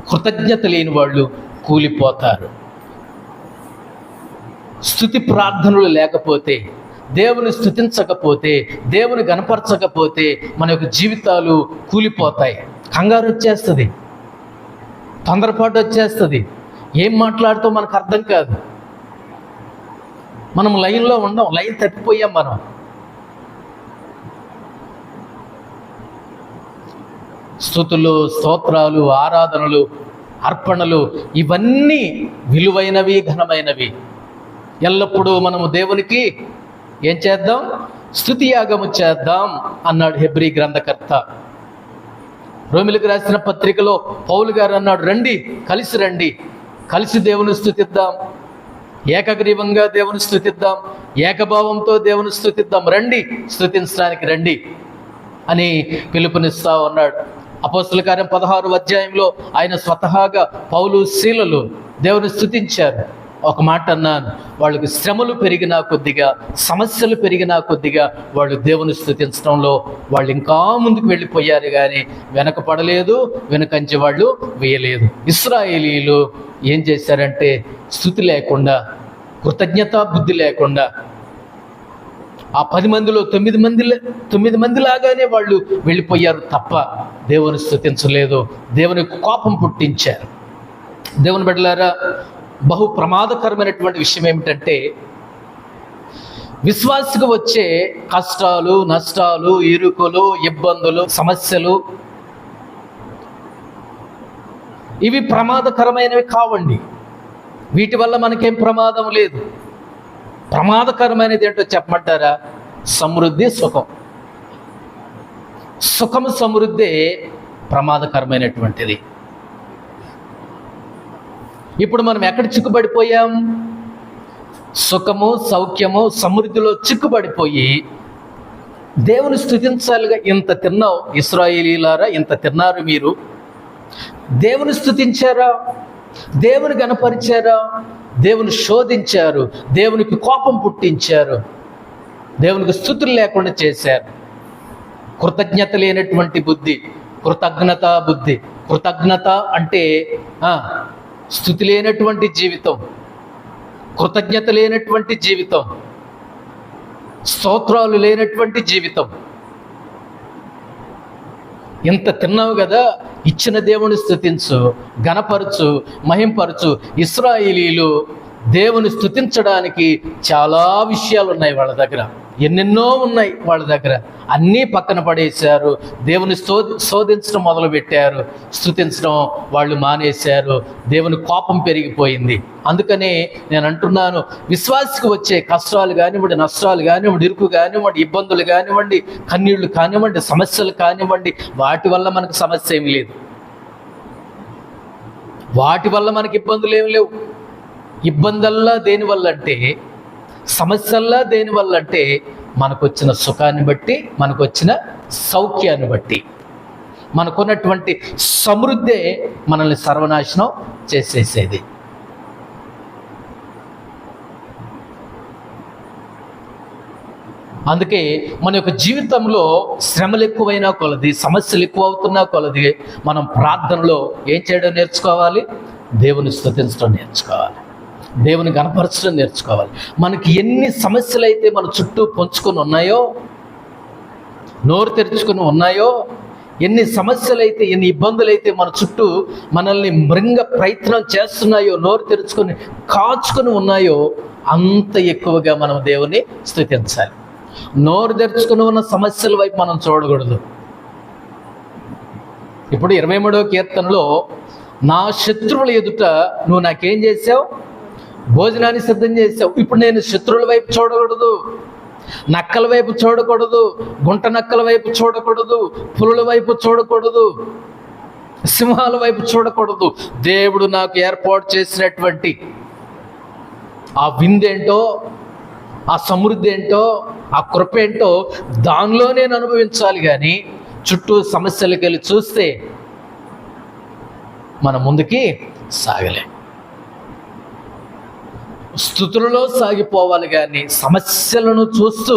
కృతజ్ఞత లేని వాళ్ళు కూలిపోతారు. స్తుతి ప్రార్థనలు లేకపోతే, దేవుని స్తుతించకపోతే, దేవుని గనపరచకపోతే మన యొక్క జీవితాలు కూలిపోతాయి. కంగారు వచ్చేస్తుంది, తొందరపాటు వచ్చేస్తుంది, ఏం మాట్లాడుతూ మనకు అర్థం కాదు. మనం లైన్లో ఉండం, లైన్ తప్పిపోయాం మనం. స్తుతులు, స్తోత్రాలు, ఆరాధనలు, అర్పణలు ఇవన్నీ విలువైనవి, ఘనమైనవి. ఎల్లప్పుడూ మనము దేవునికి ఏం చేద్దాం? స్తుతి యాగము చేద్దాం అన్నాడు హెబ్రీ గ్రంథకర్త. రోమిలకు రాసిన పత్రికలో పౌలు గారు అన్నాడు, రండి, కలిసి దేవుని స్తుతిద్దాం, ఏకగ్రీవంగా దేవుని స్తుతిద్దాం, ఏకభావంతో దేవుని స్తుతిద్దాం, స్తుతించడానికి రండి అని పిలుపునిస్తా ఉన్నాడు. అపోస్తల కార్యం 16వ అధ్యాయంలో ఆయన స్వతహాగా పౌలు, శీలలు దేవుని స్తుతించారు. ఒక మాట అన్నాను, వాళ్ళకి శ్రమలు పెరిగినా కొద్దిగా, సమస్యలు పెరిగినా కొద్దిగా వాళ్ళు దేవుని స్తుతించడంలో వాళ్ళు ఇంకా ముందుకు వెళ్ళిపోయారు కానీ వెనకపడలేదు, వెనుకంచి వాళ్ళు వేయలేదు. ఇశ్రాయేలీయులు ఏం చేశారంటే స్తుతి లేకుండా, కృతజ్ఞత బుద్ధి లేకుండా ఆ 10 మందిలో 9 మంది లాగానే వాళ్ళు వెళ్ళిపోయారు తప్ప దేవుని స్తుతించలేదు, దేవుని కోపం పుట్టించారు. దేవుని బిడ్డలారా, బహు ప్రమాదకరమైనటువంటి విషయం ఏమిటంటే, విశ్వాసికి వచ్చే కష్టాలు, నష్టాలు, ఇరుకులు, ఇబ్బందులు, సమస్యలు ఇవి ప్రమాదకరమైనవి కావండి. వీటి వల్ల మనకేం ప్రమాదం లేదు. ప్రమాదకరమైనది ఏంటో చెప్పమంటారా? సమృద్ధి, సుఖం. సుఖం, సమృద్ధి ప్రమాదకరమైనటువంటిది. ఇప్పుడు మనం ఎక్కడ చిక్కుబడిపోయాం? సుఖము, సౌఖ్యము, సమృద్ధిలో చిక్కుబడిపోయి దేవుని స్తుతించాలిగా. ఇంత తిన్నావు ఇశ్రాయేలీయులారా, ఇంత తిన్నారు మీరు. దేవుని స్తుతించారా? దేవుని గణపరిచారా? దేవుని శోధించారు, దేవునికి కోపం పుట్టించారు, దేవునికి స్తుతులు లేకుండా చేశారు. కృతజ్ఞత లేనటువంటి బుద్ధి, కృతజ్ఞత బుద్ధి. కృతజ్ఞత అంటే స్తుతి లేనటువంటి జీవితం, కృతజ్ఞత లేనటువంటి జీవితం, స్తోత్రాలు లేనటువంటి జీవితం. ఇంత తిన్నావు కదా, ఇచ్చిన దేవుని స్తుతించు, గణపరచు, మహింపరచు. ఇశ్రాయేలీయులు దేవుని స్తుతించడానికి చాలా విషయాలు ఉన్నాయి వాళ్ళ దగ్గర, ఎన్నెన్నో ఉన్నాయి వాళ్ళ దగ్గర. అన్నీ పక్కన పడేశారు. దేవుని శోధించడం మొదలుపెట్టారు, స్తుతించడం వాళ్ళు మానేశారు. దేవుని కోపం పెరిగిపోయింది. అందుకనే నేను అంటున్నాను, విశ్వాసికి వచ్చే కష్టాలు కానివ్వండి, నష్టాలు కానివ్వండి, ఇరుకు కానివ్వండి, ఇబ్బందులు కానివ్వండి, కన్నీళ్లు కానివ్వండి, సమస్యలు కానివ్వండి, వాటి వల్ల మనకు సమస్య ఏమి లేదు. వాటి వల్ల మనకి ఇబ్బందులు ఏమి లేవు. ఇబ్బందల్లా దేనివల్ల అంటే, సమస్యల్లా దేనివల్ల అంటే, మనకు వచ్చిన సుఖాన్ని బట్టి, మనకు వచ్చిన సౌఖ్యాన్ని బట్టి. మనకున్నటువంటి సమృద్ధే మనల్ని సర్వనాశనం చేసేసేది. అందుకే మన యొక్క జీవితంలో శ్రమలు ఎక్కువైనా కొలది, సమస్యలు ఎక్కువ అవుతున్నా కొలది, మనం ప్రార్థనలో ఏం చేయడం నేర్చుకోవాలి? దేవుని స్తుతించడం నేర్చుకోవాలి, దేవుని గణపరచడం నేర్చుకోవాలి. మనకి ఎన్ని సమస్యలు అయితే మన చుట్టూ పొంచుకొని ఉన్నాయో, నోరు తెరుచుకొని ఉన్నాయో, ఎన్ని సమస్యలు అయితే, ఎన్ని ఇబ్బందులు అయితే మన చుట్టూ మనల్ని మృంగ ప్రయత్నం చేస్తున్నాయో, నోరు తెరుచుకొని కాచుకొని ఉన్నాయో, అంత ఎక్కువగా మనం దేవుని స్తుతించాలి. నోరు తెరుచుకుని ఉన్న సమస్యల వైపు మనం చూడకూడదు. ఇప్పుడు 23వ కీర్తనలో, నా శత్రువుల ఎదుట నువ్వు నాకేం చేసావు? భోజనాన్ని సిద్ధం చేసావు. ఇప్పుడు నేను శత్రువుల వైపు చూడకూడదు, నక్కల వైపు చూడకూడదు, గుంట నక్కల వైపు చూడకూడదు, పులుల వైపు చూడకూడదు, సింహాల వైపు చూడకూడదు. దేవుడు నాకు ఏర్పాటు చేసినటువంటి ఆ విందేంటో, ఆ సమృద్ధి ఏంటో, ఆ కృప ఏంటో దానిలో నేను అనుభవించాలి. కానీ చుట్టూ సమస్యలకు వెళ్ళి చూస్తే మనం ముందుకి సాగలే. స్తుతులలో సాగిపోవాలి కానీ సమస్యలను చూస్తూ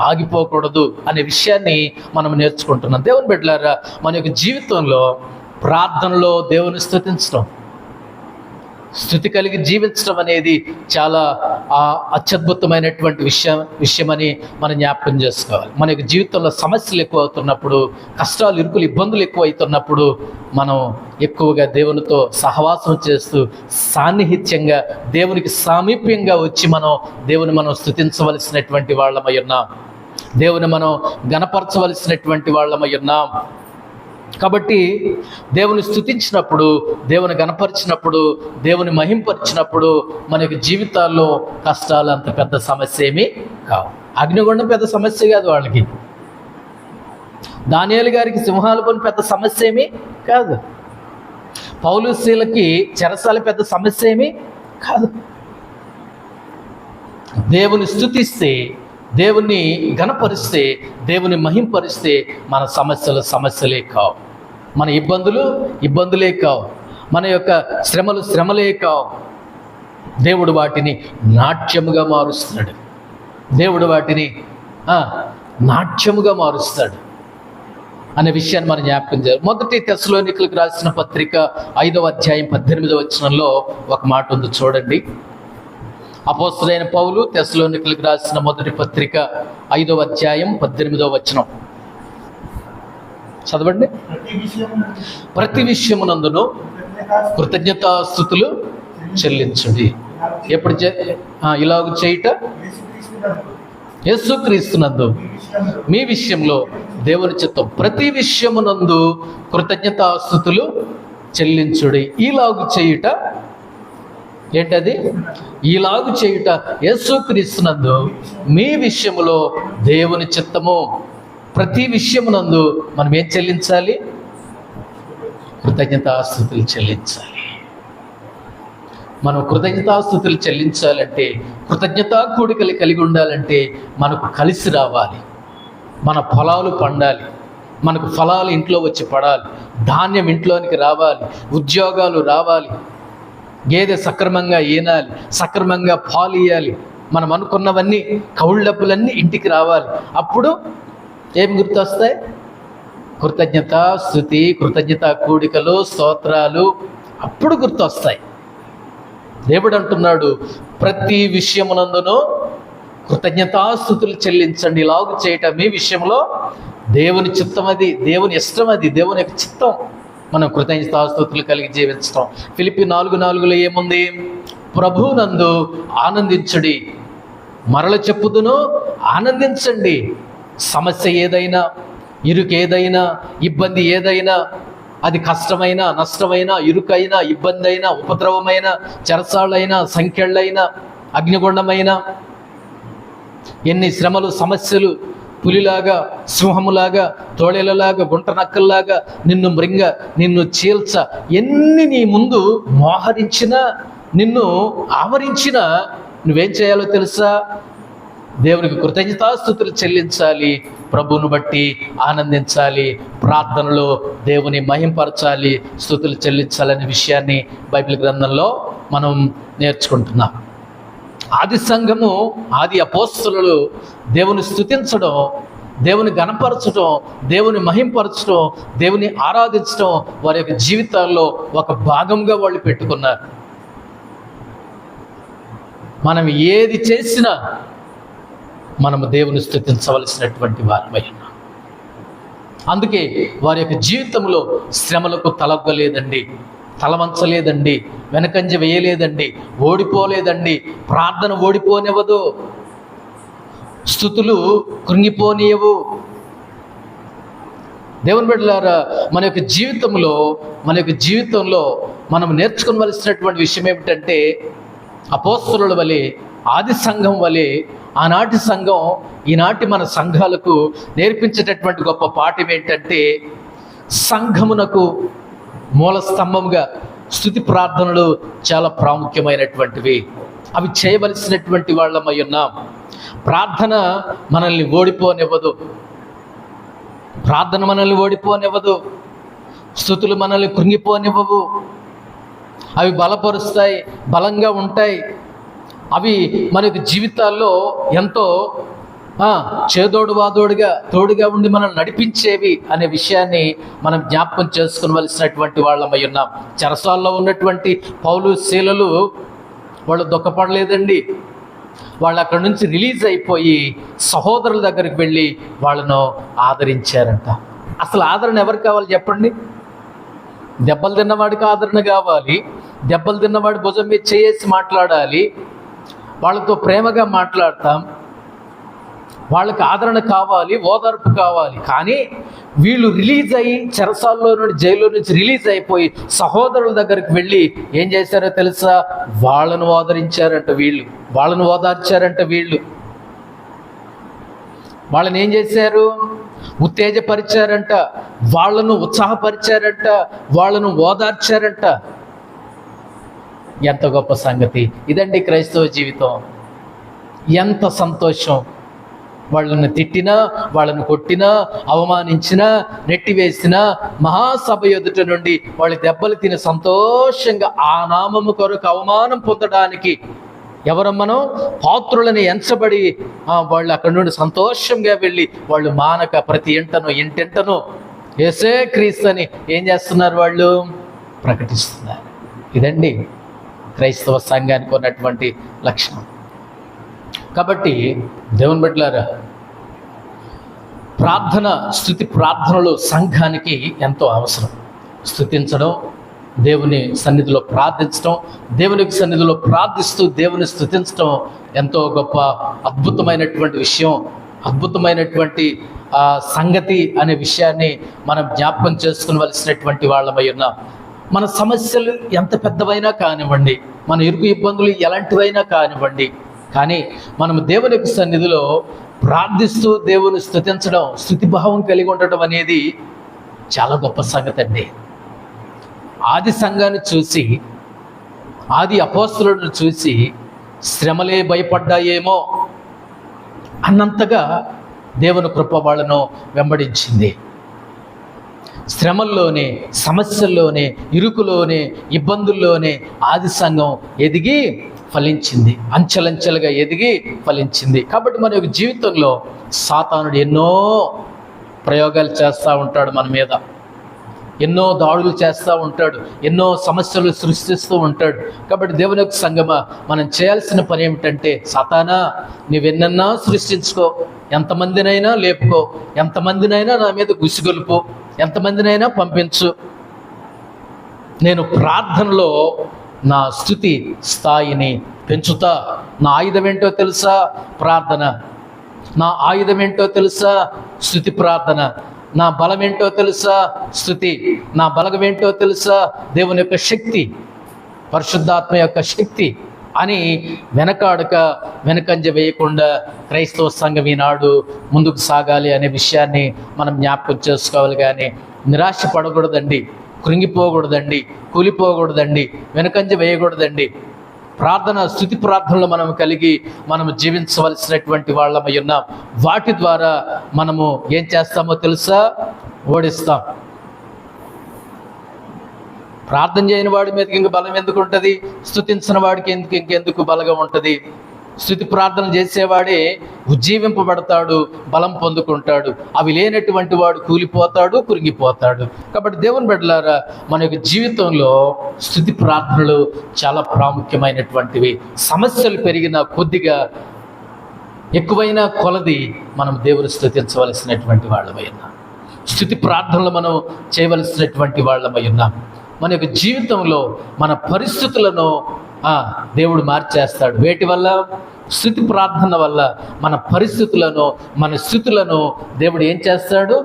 ఆగిపోకూడదు అనే విషయాన్ని మనం నేర్చుకుంటున్నాం. దేవుని బిడ్డలారా, మన యొక్క జీవితంలో ప్రార్థనలో దేవుని స్తుతించడం, స్తుతి కలిగి జీవించడం అనేది చాలా అత్యద్భుతమైనటువంటి విషయమని మనం జ్ఞాపకం చేసుకోవాలి. మన యొక్క జీవితంలో సమస్యలు ఎక్కువ అవుతున్నప్పుడు, కష్టాలు, ఇరుకులు, ఇబ్బందులు ఎక్కువ అవుతున్నప్పుడు మనం ఎక్కువగా దేవునితో సహవాసం చేస్తూ సాన్నిహిత్యంగా, దేవునికి సామీప్యంగా వచ్చి దేవుని మనం స్తుతించవలసినటువంటి వాళ్ళమై ఉన్నాం. దేవుని మనం గణపరచవలసినటువంటి వాళ్ళమై ఉన్నాం. కాబట్టి దేవుని స్తుతించినప్పుడు, దేవుని గణపరిచినప్పుడు, దేవుని మహింపరిచినప్పుడు మన యొక్క జీవితాల్లో కష్టాలు అంత పెద్ద సమస్య ఏమీ కావు. అగ్నిగుండం పెద్ద సమస్య కాదు వాళ్ళకి. దానియేలు గారికి సింహాల పని పెద్ద సమస్య ఏమీ కాదు. పౌలు శీలకి చెరసాల పెద్ద సమస్య ఏమీ కాదు. దేవుని స్తుతిస్తే, దేవుని గణపరిస్తే, దేవుని మహింపరిస్తే మన సమస్యలే కావు, మన ఇబ్బందులే కావు, మన యొక్క శ్రమలే కావు. దేవుడు వాటిని నాట్యముగా మారుస్తాడు. దేవుడు వాటిని నాట్యముగా మారుస్తాడు అనే విషయాన్ని మనం జ్ఞాపకం చేయాలి. 1 తెస్సలోనికలకు రాసిన పత్రిక 5వ అధ్యాయం 18వ వచనంలో ఒక మాట ఉంది, చూడండి. అపోస్తలుడైన పౌలు తెస్సలోనికలకు రాసిన 1 పత్రిక 5వ అధ్యాయం 18వ వచనం చదవండి. ప్రతి విషయమునందును కృతజ్ఞతాస్తుతులు చెల్లించుడి. ఎప్పుడు ఇలాగ చేయుట యేసుక్రీస్తునందు మీ విషయంలో దేవుని చిత్తం. ప్రతి విషయమునందు కృతజ్ఞతాస్తుతులు చెల్లించుడి. ఈలాగు చేయుట ఏంటది? ఈలాగు చేయుట యేసుక్రీస్తునందు మీ విషయములో దేవుని చిత్తము. ప్రతి విషయమునందు మనం ఏం చెల్లించాలి? కృతజ్ఞతాస్తుతులు చెల్లించాలి. మనం కృతజ్ఞతాస్తుతులు చెల్లించాలంటే, కృతజ్ఞతా కూడికలు కలిగి ఉండాలంటే మనకు కలిసి రావాలి, మన పొలాలు పండాలి, మనకు ఫలాలు ఇంట్లో వచ్చి పడాలి, ధాన్యం ఇంట్లోనికి రావాలి, ఉద్యోగాలు రావాలి, గేదె సక్రమంగా ఈనాలి, సక్రమంగా పాలు ఇయ్యాలి, మనం అనుకున్నవన్నీ కౌలు డబ్బులన్నీ ఇంటికి రావాలి. అప్పుడు ఏం గుర్తొస్తాయి? కృతజ్ఞత స్తుతి, కృతజ్ఞత కూడికలు, స్తోత్రాలు అప్పుడు గుర్తొస్తాయి. దేవుడు అంటున్నాడు, ప్రతి విషయమునందును కృతజ్ఞతాస్తుతులు చెల్లించండి. ఇలాగు చేయటం మీ విషయంలో దేవుని చిత్తం, అది దేవుని ఇష్టం, అది దేవుని యొక్క చిత్తం. మనం కృతజ్ఞతాస్తుతులు కలిగి జీవించడం. ఫిలిప్పీ 4:4 ఏముంది? ప్రభువునందు ఆనందించుడి. మరల చెప్పుదును, ఆనందించండి. సమస్య ఏదైనా, ఇరుకేదైనా, ఇబ్బంది ఏదైనా, అది కష్టమైన, నష్టమైన, ఇరుకైనా, ఇబ్బంది అయినా, ఉపద్రవమైన, చెరసాళ్ళైనా, సంఖ్యళ్ళైనా, అగ్నిగుండమైన, ఎన్ని శ్రమలు, సమస్యలు పులిలాగా, సింహములాగా, తోడేలలాగా, గుంట నక్కల్లాగా నిన్ను మృంగ, నిన్ను చీల్చ, ఎన్ని నీ ముందు మోహరించినా, నిన్ను ఆవరించినా నువ్వేం చేయాలో తెలుసా? దేవునికి కృతజ్ఞతాస్తుతులు చెల్లించాలి, ప్రభువును బట్టి ఆనందించాలి, ప్రార్థనలో దేవుని మహింపరచాలి, స్తుతులు చెల్లించాలనే విషయాన్ని బైబిల్ గ్రంథంలో మనం నేర్చుకుంటున్నాం. ఆది సంఘము, ఆది అపోస్తలులు దేవుని స్తుతించడం, దేవుని గణపరచడం, దేవుని మహింపరచడం, దేవుని ఆరాధించడం వారి యొక్క జీవితాల్లో ఒక భాగంగా వాళ్ళు పెట్టుకున్నారు. మనం ఏది చేసినా మనము దేవుని స్తుతించవలసినటువంటి వారమై ఉన్నాం. అందుకే వారి యొక్క జీవితంలో శ్రమలకు తలగ్గలేదండి, తలవంచలేదండి, వెనకంజ వేయలేదండి, ఓడిపోలేదండి. ప్రార్థన ఓడిపోనివ్వదు, స్తుతులు కృంగిపోనియవు. దేవుని బిడ్డలారా, మన యొక్క జీవితంలో మనం నేర్చుకోవలసినటువంటి విషయం ఏమిటంటే, అపోస్తలుల వలె, ఆది సంఘం వలె, ఆనాటి సంఘం ఈనాటి మన సంఘాలకు నేర్పించేటటువంటి గొప్ప పాఠం ఏంటంటే, సంఘమునకు మూల స్తంభంగా స్తుతి ప్రార్థనలు చాలా ప్రాముఖ్యమైనటువంటివి. అవి చేయవలసినటువంటి వాళ్ళమై ఉన్నాం. ప్రార్థన మనల్ని ఓడిపోనివ్వదు, ప్రార్థన మనల్ని ఓడిపోనివ్వదు, స్తుతులు మనల్ని కృంగిపోనివ్వవు. అవి బలపరుస్తాయి, బలంగా ఉంటాయి. అవి మనకు జీవితాల్లో ఎంతో చేదోడు వాదోడుగా తోడుగా ఉండి మనల్ని నడిపించేవి అనే విషయాన్ని మనం జ్ఞాపకం చేసుకోవలసినటువంటి వాళ్ళమై ఉన్నాం. చెరసాల్లో ఉన్నటువంటి పౌలు, శీలలు వాళ్ళు దుఃఖపడలేదండి. వాళ్ళు అక్కడి నుంచి రిలీజ్ అయిపోయి సహోదరుల దగ్గరికి వెళ్ళి వాళ్ళను ఆదరించారంట. అసలు ఆదరణ ఎవరికి కావాలి చెప్పండి? దెబ్బలు తిన్నవాడికి ఆదరణ కావాలి. దెబ్బలు తిన్నవాడి భుజం మీద చేసి మాట్లాడాలి, వాళ్ళతో ప్రేమగా మాట్లాడతాం, వాళ్ళకి ఆదరణ కావాలి, ఓదార్పు కావాలి. కానీ వీళ్ళు రిలీజ్ అయ్యి చెరసాల్లో నుండి, జైల్లో నుంచి రిలీజ్ అయిపోయి సహోదరుల దగ్గరికి వెళ్ళి ఏం చేశారో తెలుసా? వాళ్ళను ఓదరించారంట వీళ్ళు, వాళ్ళను ఓదార్చారంట వీళ్ళు. వాళ్ళని ఏం చేశారు? ఉత్తేజపరిచారంట, వాళ్ళను ఉత్సాహపరిచారంట, వాళ్ళను ఓదార్చారంట. ఎంత గొప్ప సంగతి ఇదండి క్రైస్తవ జీవితం. ఎంత సంతోషం. వాళ్ళని తిట్టినా, వాళ్ళని కొట్టినా, అవమానించినా, నెట్టివేసినా, మహాసభ ఎదుట నుండి వాళ్ళు దెబ్బలు తిని సంతోషంగా ఆ నామము కొరకు అవమానం పొందడానికి ఎవరు మనం పాత్రులని ఎంచబడి వాళ్ళు అక్కడి నుండి సంతోషంగా వెళ్ళి వాళ్ళు మానక ప్రతి ఇంటింటను యేసే క్రీస్తు అని ఏం చేస్తున్నారు? వాళ్ళు ప్రకటిస్తున్నారు. ఇదండి క్రైస్తవ సంఘానికి ఉన్నటువంటి లక్షణం. కాబట్టి దేవుని బిడ్డలారా, ప్రార్థన, స్తుతి ప్రార్థనలు సంఘానికి ఎంతో అవసరం. స్తుతించడం, దేవుని సన్నిధిలో ప్రార్థించడం, దేవునికి సన్నిధిలో ప్రార్థిస్తూ దేవుని స్తుతించడం ఎంతో గొప్ప అద్భుతమైనటువంటి విషయం, అద్భుతమైనటువంటి సంగతి అనే విషయాన్ని మనం జ్ఞాపకం చేసుకునవలసినటువంటి వాళ్ళమై ఉన్నాం. మన సమస్యలు ఎంత పెద్దవైనా కానివ్వండి, మన ఇరుకు ఇబ్బందులు ఎలాంటివైనా కానివ్వండి, కానీ మనము దేవుని యొక్క సన్నిధిలో ప్రార్థిస్తూ దేవుని స్తుతించడం, స్తుతిభావం కలిగి ఉండటం అనేది చాలా గొప్ప సంగతి అండి. ఆది సంఘాన్ని చూసి, ఆది అపోస్తలులను చూసి శ్రమలే భయపడ్డాయేమో అన్నంతగా దేవుని కృప వాళ్ళను వెంబడించింది. శ్రమల్లోనే, సమస్యల్లోనే, ఇరుకులోనే, ఇబ్బందుల్లోనే ఆది సంఘం ఎదిగి ఫలించింది, అంచెలంచెలుగా ఎదిగి ఫలించింది. కాబట్టి మన యొక్క జీవితంలో సాతానుడు ఎన్నో ప్రయోగాలు చేస్తూ ఉంటాడు, మన మీద ఎన్నో దాడులు చేస్తూ ఉంటాడు, ఎన్నో సమస్యలు సృష్టిస్తూ ఉంటాడు. కాబట్టి దేవుని యొక్క సంగమా, మనం చేయాల్సిన పని ఏమిటంటే, సాతానా నువ్వెన్నన్నా సృష్టించుకో, ఎంతమందినైనా లేపుకో, ఎంతమందినైనా నా మీద గుసిగొలుపు, ఎంతమందినైనా పంపించు, నేను ప్రార్థనలో నా స్తుతి స్థాయిని పెంచుతా. నా ఆయుధం ఏంటో తెలుసా? ప్రార్థన. నా ఆయుధం ఏంటో తెలుసా? స్తుతి ప్రార్థన. నా బలం ఏంటో తెలుసా? స్తుతి. నా బలగం ఏంటో తెలుసా? దేవుని యొక్క శక్తి, పరిశుద్ధాత్మ యొక్క శక్తి అని వెనకంజ వేయకుండా క్రైస్తవ సంఘం ఈనాడు ముందుకు సాగాలి అనే విషయాన్ని మనం జ్ఞాపకం చేసుకోవాలి. కానీ నిరాశ పడకూడదండి, కృంగిపోకూడదండి, కూలిపోకూడదండి, వెనకంజ వేయకూడదండి. ప్రార్థన, స్తుతి ప్రార్థనలు మనం కలిగి మనము జీవించవలసినటువంటి వాళ్ళమై ఉన్నాం. వాటి ద్వారా మనము ఏం చేస్తామో తెలుసా? ఓడిస్తాం. ప్రార్థన చేయని వాడి మీదకి ఇంక బలం ఎందుకు ఉంటుంది? స్తుతించిన వాడికి ఇంకెందుకు బలగం ఉంటుంది? స్తుతి ప్రార్థన చేసేవాడే ఉజ్జీవింపబడతాడు, బలం పొందుకుంటాడు. అవి లేనటువంటి వాడు కూలిపోతాడు, కురిగిపోతాడు. కాబట్టి దేవుని బిడ్డలారా, మన యొక్క జీవితంలో స్తుతి ప్రార్థనలు చాలా ప్రాముఖ్యమైనటువంటివి. సమస్యలు పెరిగిన కొద్దిగా, ఎక్కువైన కొలది మనం దేవుని స్తుతించవలసినటువంటి వాళ్ళమై ఉన్నాం. స్తుతి ప్రార్థనలు మనం చేయవలసినటువంటి వాళ్ళమై ఉన్నాం. మన యొక్క జీవితంలో మన పరిస్థితులను దేవుడు మార్చేస్తాడు. వేటి వల్ల? స్తుతి ప్రార్థన వల్ల మన పరిస్థితులను, మన స్థితులను దేవుడు ఏం చేస్తాడు?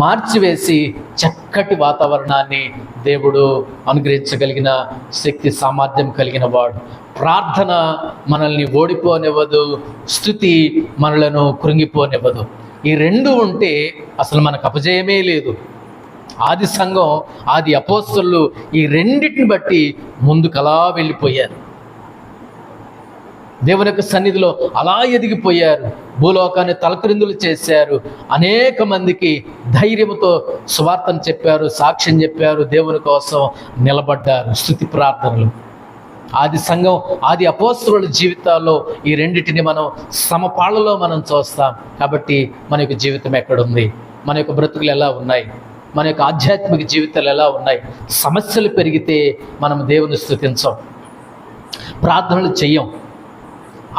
మార్చివేసి చక్కటి వాతావరణాన్ని దేవుడు అనుగ్రహించగలిగిన శక్తి, సామర్థ్యం కలిగిన వాడు. ప్రార్థన మనల్ని ఓడిపోనివ్వదు, స్తుతి మనలను కృంగిపోనివ్వదు. ఈ రెండు ఉంటే అసలు మనకు అపజయమే లేదు. ఆది సంఘం, ఆది అపోస్తలులు ఈ రెండింటిని బట్టి ముందుకు అలా వెళ్ళిపోయారు, దేవుని యొక్క సన్నిధిలో అలా ఎదిగిపోయారు, భూలోకాన్ని తలక్రిందులు చేశారు, అనేక మందికి ధైర్యంతో సువార్తను చెప్పారు, సాక్ష్యం చెప్పారు, దేవుని కోసం నిలబడ్డారు. స్తుతి ప్రార్థనలు ఆది సంఘం, ఆది అపోస్తలుల జీవితాల్లో ఈ రెండింటిని మనం సమపాళ్ళలో మనం చూస్తాం. కాబట్టి మన యొక్క జీవితం ఎక్కడుంది? మన యొక్క బ్రతుకులు ఎలా ఉన్నాయి? మన యొక్క ఆధ్యాత్మిక జీవితాలు ఎలా ఉన్నాయి? సమస్యలు పెరిగితే మనం దేవుని స్తుతించం, ప్రార్థనలు చెయ్యం.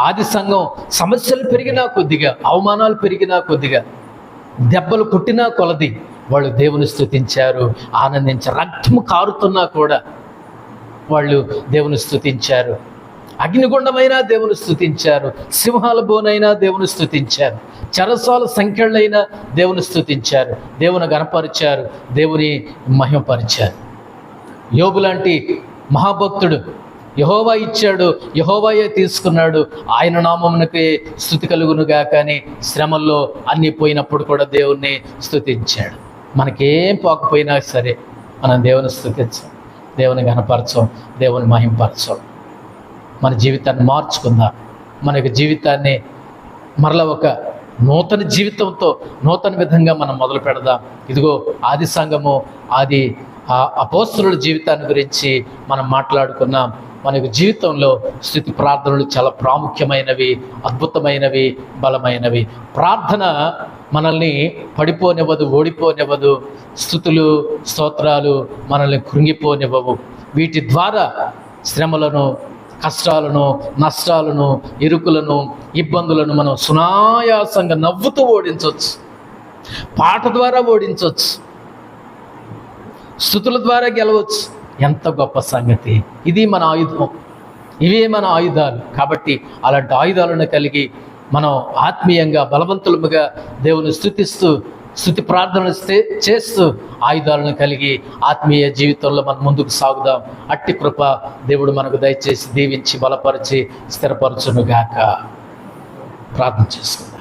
ఆది సంఘం సమస్యలు పెరిగినా కొద్దిగా, అవమానాలు పెరిగినా కొద్దిగా, దెబ్బలు కొట్టినా కొలది వాళ్ళు దేవుని స్తుతించారు, ఆనందించారు. రక్తము కారుతున్నా కూడా వాళ్ళు దేవుని స్తుతించారు. అగ్నిగుండమైనా దేవుని స్తుతించారు, సింహాల బోనైనా దేవుని స్తుతించారు, చెరసాల సంఖ్యలైనా దేవుని స్తుతించారు, దేవుని గణపరిచారు, దేవుని మహిమపరిచారు. యోబు లాంటి మహాభక్తుడు, యెహోవా ఇచ్చాడు, యెహోవాయే తీసుకున్నాడు, ఆయన నామమునకే స్తుతి కలుగునుగా. కానీ శ్రమల్లో అన్నీ పోయినప్పుడు కూడా దేవుణ్ణి స్తుతించాడు. మనకేం పోకపోయినా సరే మనం దేవుని స్తుతించాం, దేవుని గణపరచం, దేవుని మహింపరచం. మన జీవితాన్ని మార్చుకుందాం. మన యొక్క జీవితాన్ని మరలా ఒక నూతన జీవితంతో, నూతన విధంగా మనం మొదలు పెడదాం. ఇదిగో ఆది సంఘము, ఆది అపోస్తలుల జీవితాన్ని గురించి మనం మాట్లాడుకున్నాం. మన యొక్క జీవితంలో స్తుతి ప్రార్థనలు చాలా ప్రాముఖ్యమైనవి, అద్భుతమైనవి, బలమైనవి. ప్రార్థన మనల్ని పడిపోనివ్వదు, ఓడిపోనివ్వదు. స్తుతులు, స్తోత్రాలు మనల్ని కృంగిపోనివ్వవు. వీటి ద్వారా శ్రమలను, కష్టాలను, నష్టాలను, ఇరుకులను, ఇబ్బందులను మనం సునాయాసంగా నవ్వుతూ ఓడించవచ్చు. పాట ద్వారా ఓడించవచ్చు, స్తుతుల ద్వారా గెలవచ్చు, ఎంత గొప్ప సంగతి! ఇది మన ఆయుధం, ఇవే మన ఆయుధాలు. కాబట్టి అలాంటి ఆయుధాలను కలిగి మనం ఆత్మీయంగా బలవంతులముగా దేవుని స్తుతిస్తూ స్తుతి ప్రార్థనలు చేస్తూ ఆయుధాలను కలిగి ఆత్మీయ జీవితంలో మనం ముందుకు సాగుదాం. అట్టి కృప దేవుడు మనకు దయచేసి దీవించి బలపరిచి స్థిరపరచునుగాక. ప్రార్థన చేసుకుందాం.